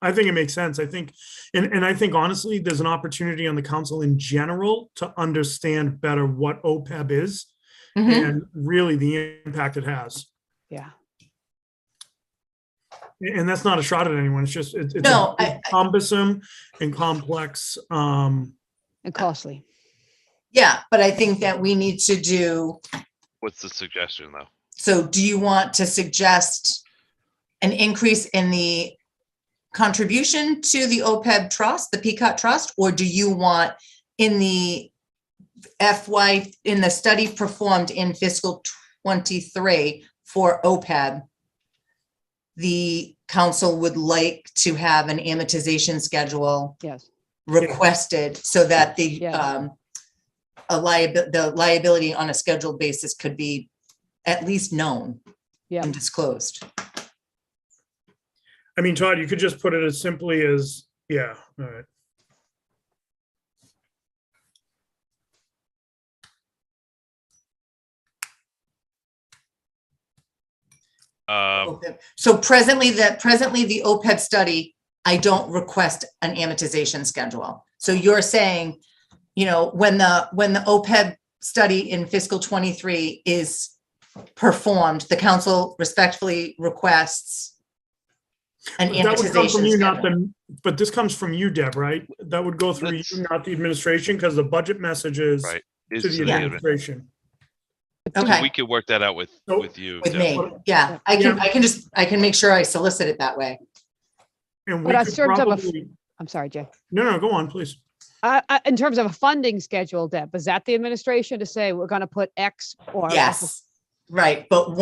I think it makes sense. I think, and I think honestly, there's an opportunity on the council in general to understand better what OPEB is Mhm. and really the impact it has. Yeah. And that's not a shot at anyone. It's just, it's No, cumbersome and complex. And costly. Yeah, but I think that we need to do. What's the suggestion, though? So do you want to suggest an increase in the contribution to the OPEB trust, the PCOT trust, or do you want in the in the study performed in fiscal 23 for OPEB, the council would like to have an amortization schedule Yes. requested so that the Yeah. the liability on a scheduled basis could be at least known Yeah. and disclosed. I mean, Todd, you could just put it as simply as, yeah, all right. So presently the OPEB study, I don't request an amortization schedule. So you're saying, when the OPEB study in fiscal 23 is performed, the council respectfully requests an That would come from amortization you, not schedule. but this comes from you, Deb, right? That would go through you, not the administration, because the budget message is Right. to the Yeah. administration. So Okay. we can work that out with you. With Deb. me, yeah, I can make sure I solicit it that way. And we But in could terms of probably, I'm sorry, Jay. no, go on, please. In terms of a funding schedule, Deb, is that the administration to say we're going to put X or? Yes, right, but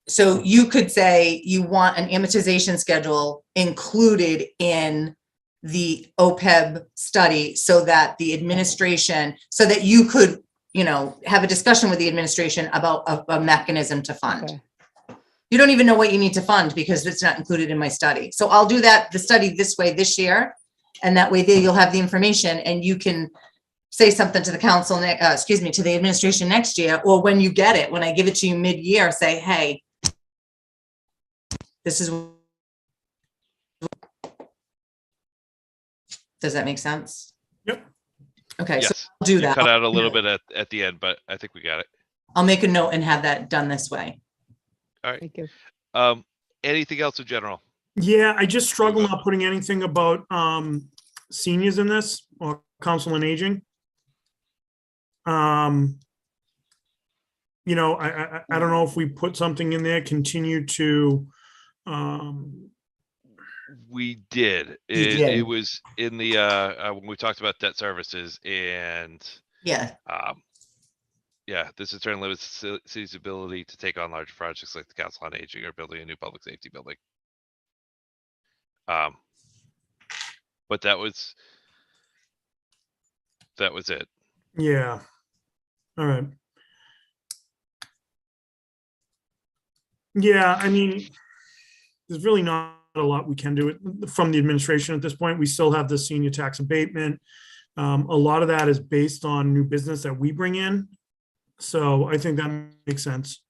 so you could say you want an amortization schedule included in the OPEB study so that the administration, so that you could, have a discussion with the administration about a mechanism to fund. Okay. You don't even know what you need to fund because it's not included in my study. So I'll do the study this way this year. And that way there you'll have the information and you can say something to the council, to the administration next year, or when you get it, when I give it to you mid-year, say, hey, this is. Does that make sense? Yep. Okay, so Yes. I'll do You that. cut out a little bit at the end, but I think we got it. I'll make a note and have that done this way. All right. Thank you. Anything else in general? Yeah, I just struggle not putting anything about seniors in this or council on aging. I don't know if we put something in there, continue to We did. did. It was in the when we talked about debt services and Yeah, this is turn limits city's ability to take on large projects like the Council on Aging or building a new public safety building. But that was it. yeah. All right. Yeah, I mean, there's really not a lot we can do from the administration at this point. We still have the senior tax abatement. A lot of that is based on new business that we bring in. So I think that makes sense.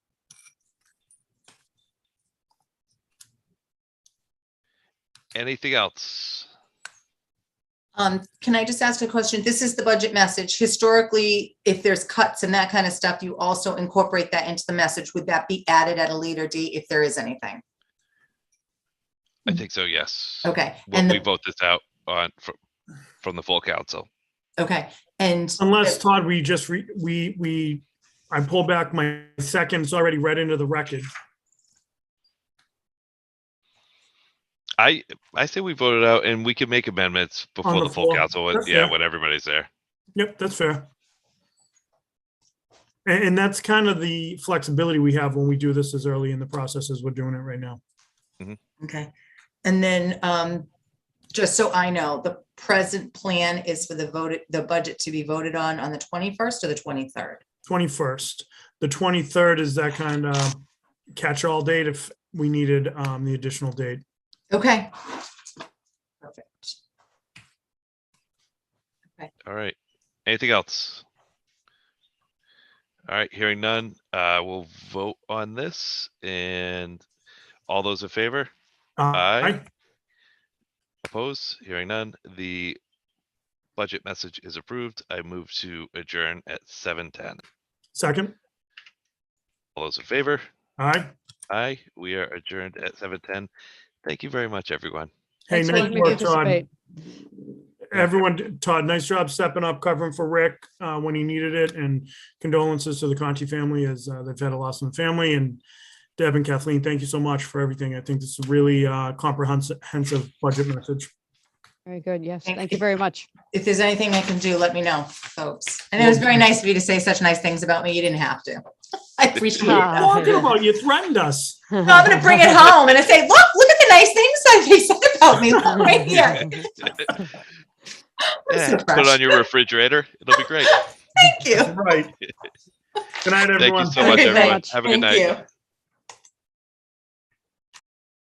Anything else? can I just ask a question? This is the budget message. Historically, if there's cuts and that kind of stuff, you also incorporate that into the message. Would that be added at a later date if there is anything? I think so, yes. Okay, When we vote this out on from the full council. okay, and Unless Todd, we just I pull back my second, it's already read into the record. I say we vote it out and we can make amendments before the full floor. council. That's Yeah, fair. when everybody's there. Yep, that's fair. And that's kind of the flexibility we have when we do this as early in the process as we're doing it right now. okay, and then just so I know, the present plan is for the budget to be voted on the 21st or the 23rd. 21st. The 23rd is that kind of catch-all date if we needed the additional date. Okay. Perfect. All right. Anything else? All right, hearing none, we'll vote on this and all those in favor? Aye. Oppose? Hearing none, the budget message is approved. I move to adjourn at 7:10. Second. All those in favor? Aye. Aye. We are adjourned at 7:10. Thank you very much, everyone. Hey, Thanks for nice letting me work, Todd. participate. Everyone, Todd, nice job stepping up, covering for Rick when he needed it, and condolences to the Conti family as they've had a loss in the family. And Deb and Kathleen, thank you so much for everything. I think this is a really comprehensive budget message. Very good. Yes. Thank Thank you you. very much. If there's anything I can do, let me know, folks. And it was very nice of you to say such nice things about me. You didn't have to. I appreciate that. Talking about you threatened us. No, I'm gonna bring it home and I say, look at the nice things that they said about me. Look right here. I'm so Yeah, put it fresh. on your refrigerator. It'll be great. Thank you. Right. Good night, everyone. Thank you so much, Good night. everyone. Have a good Thank night. you.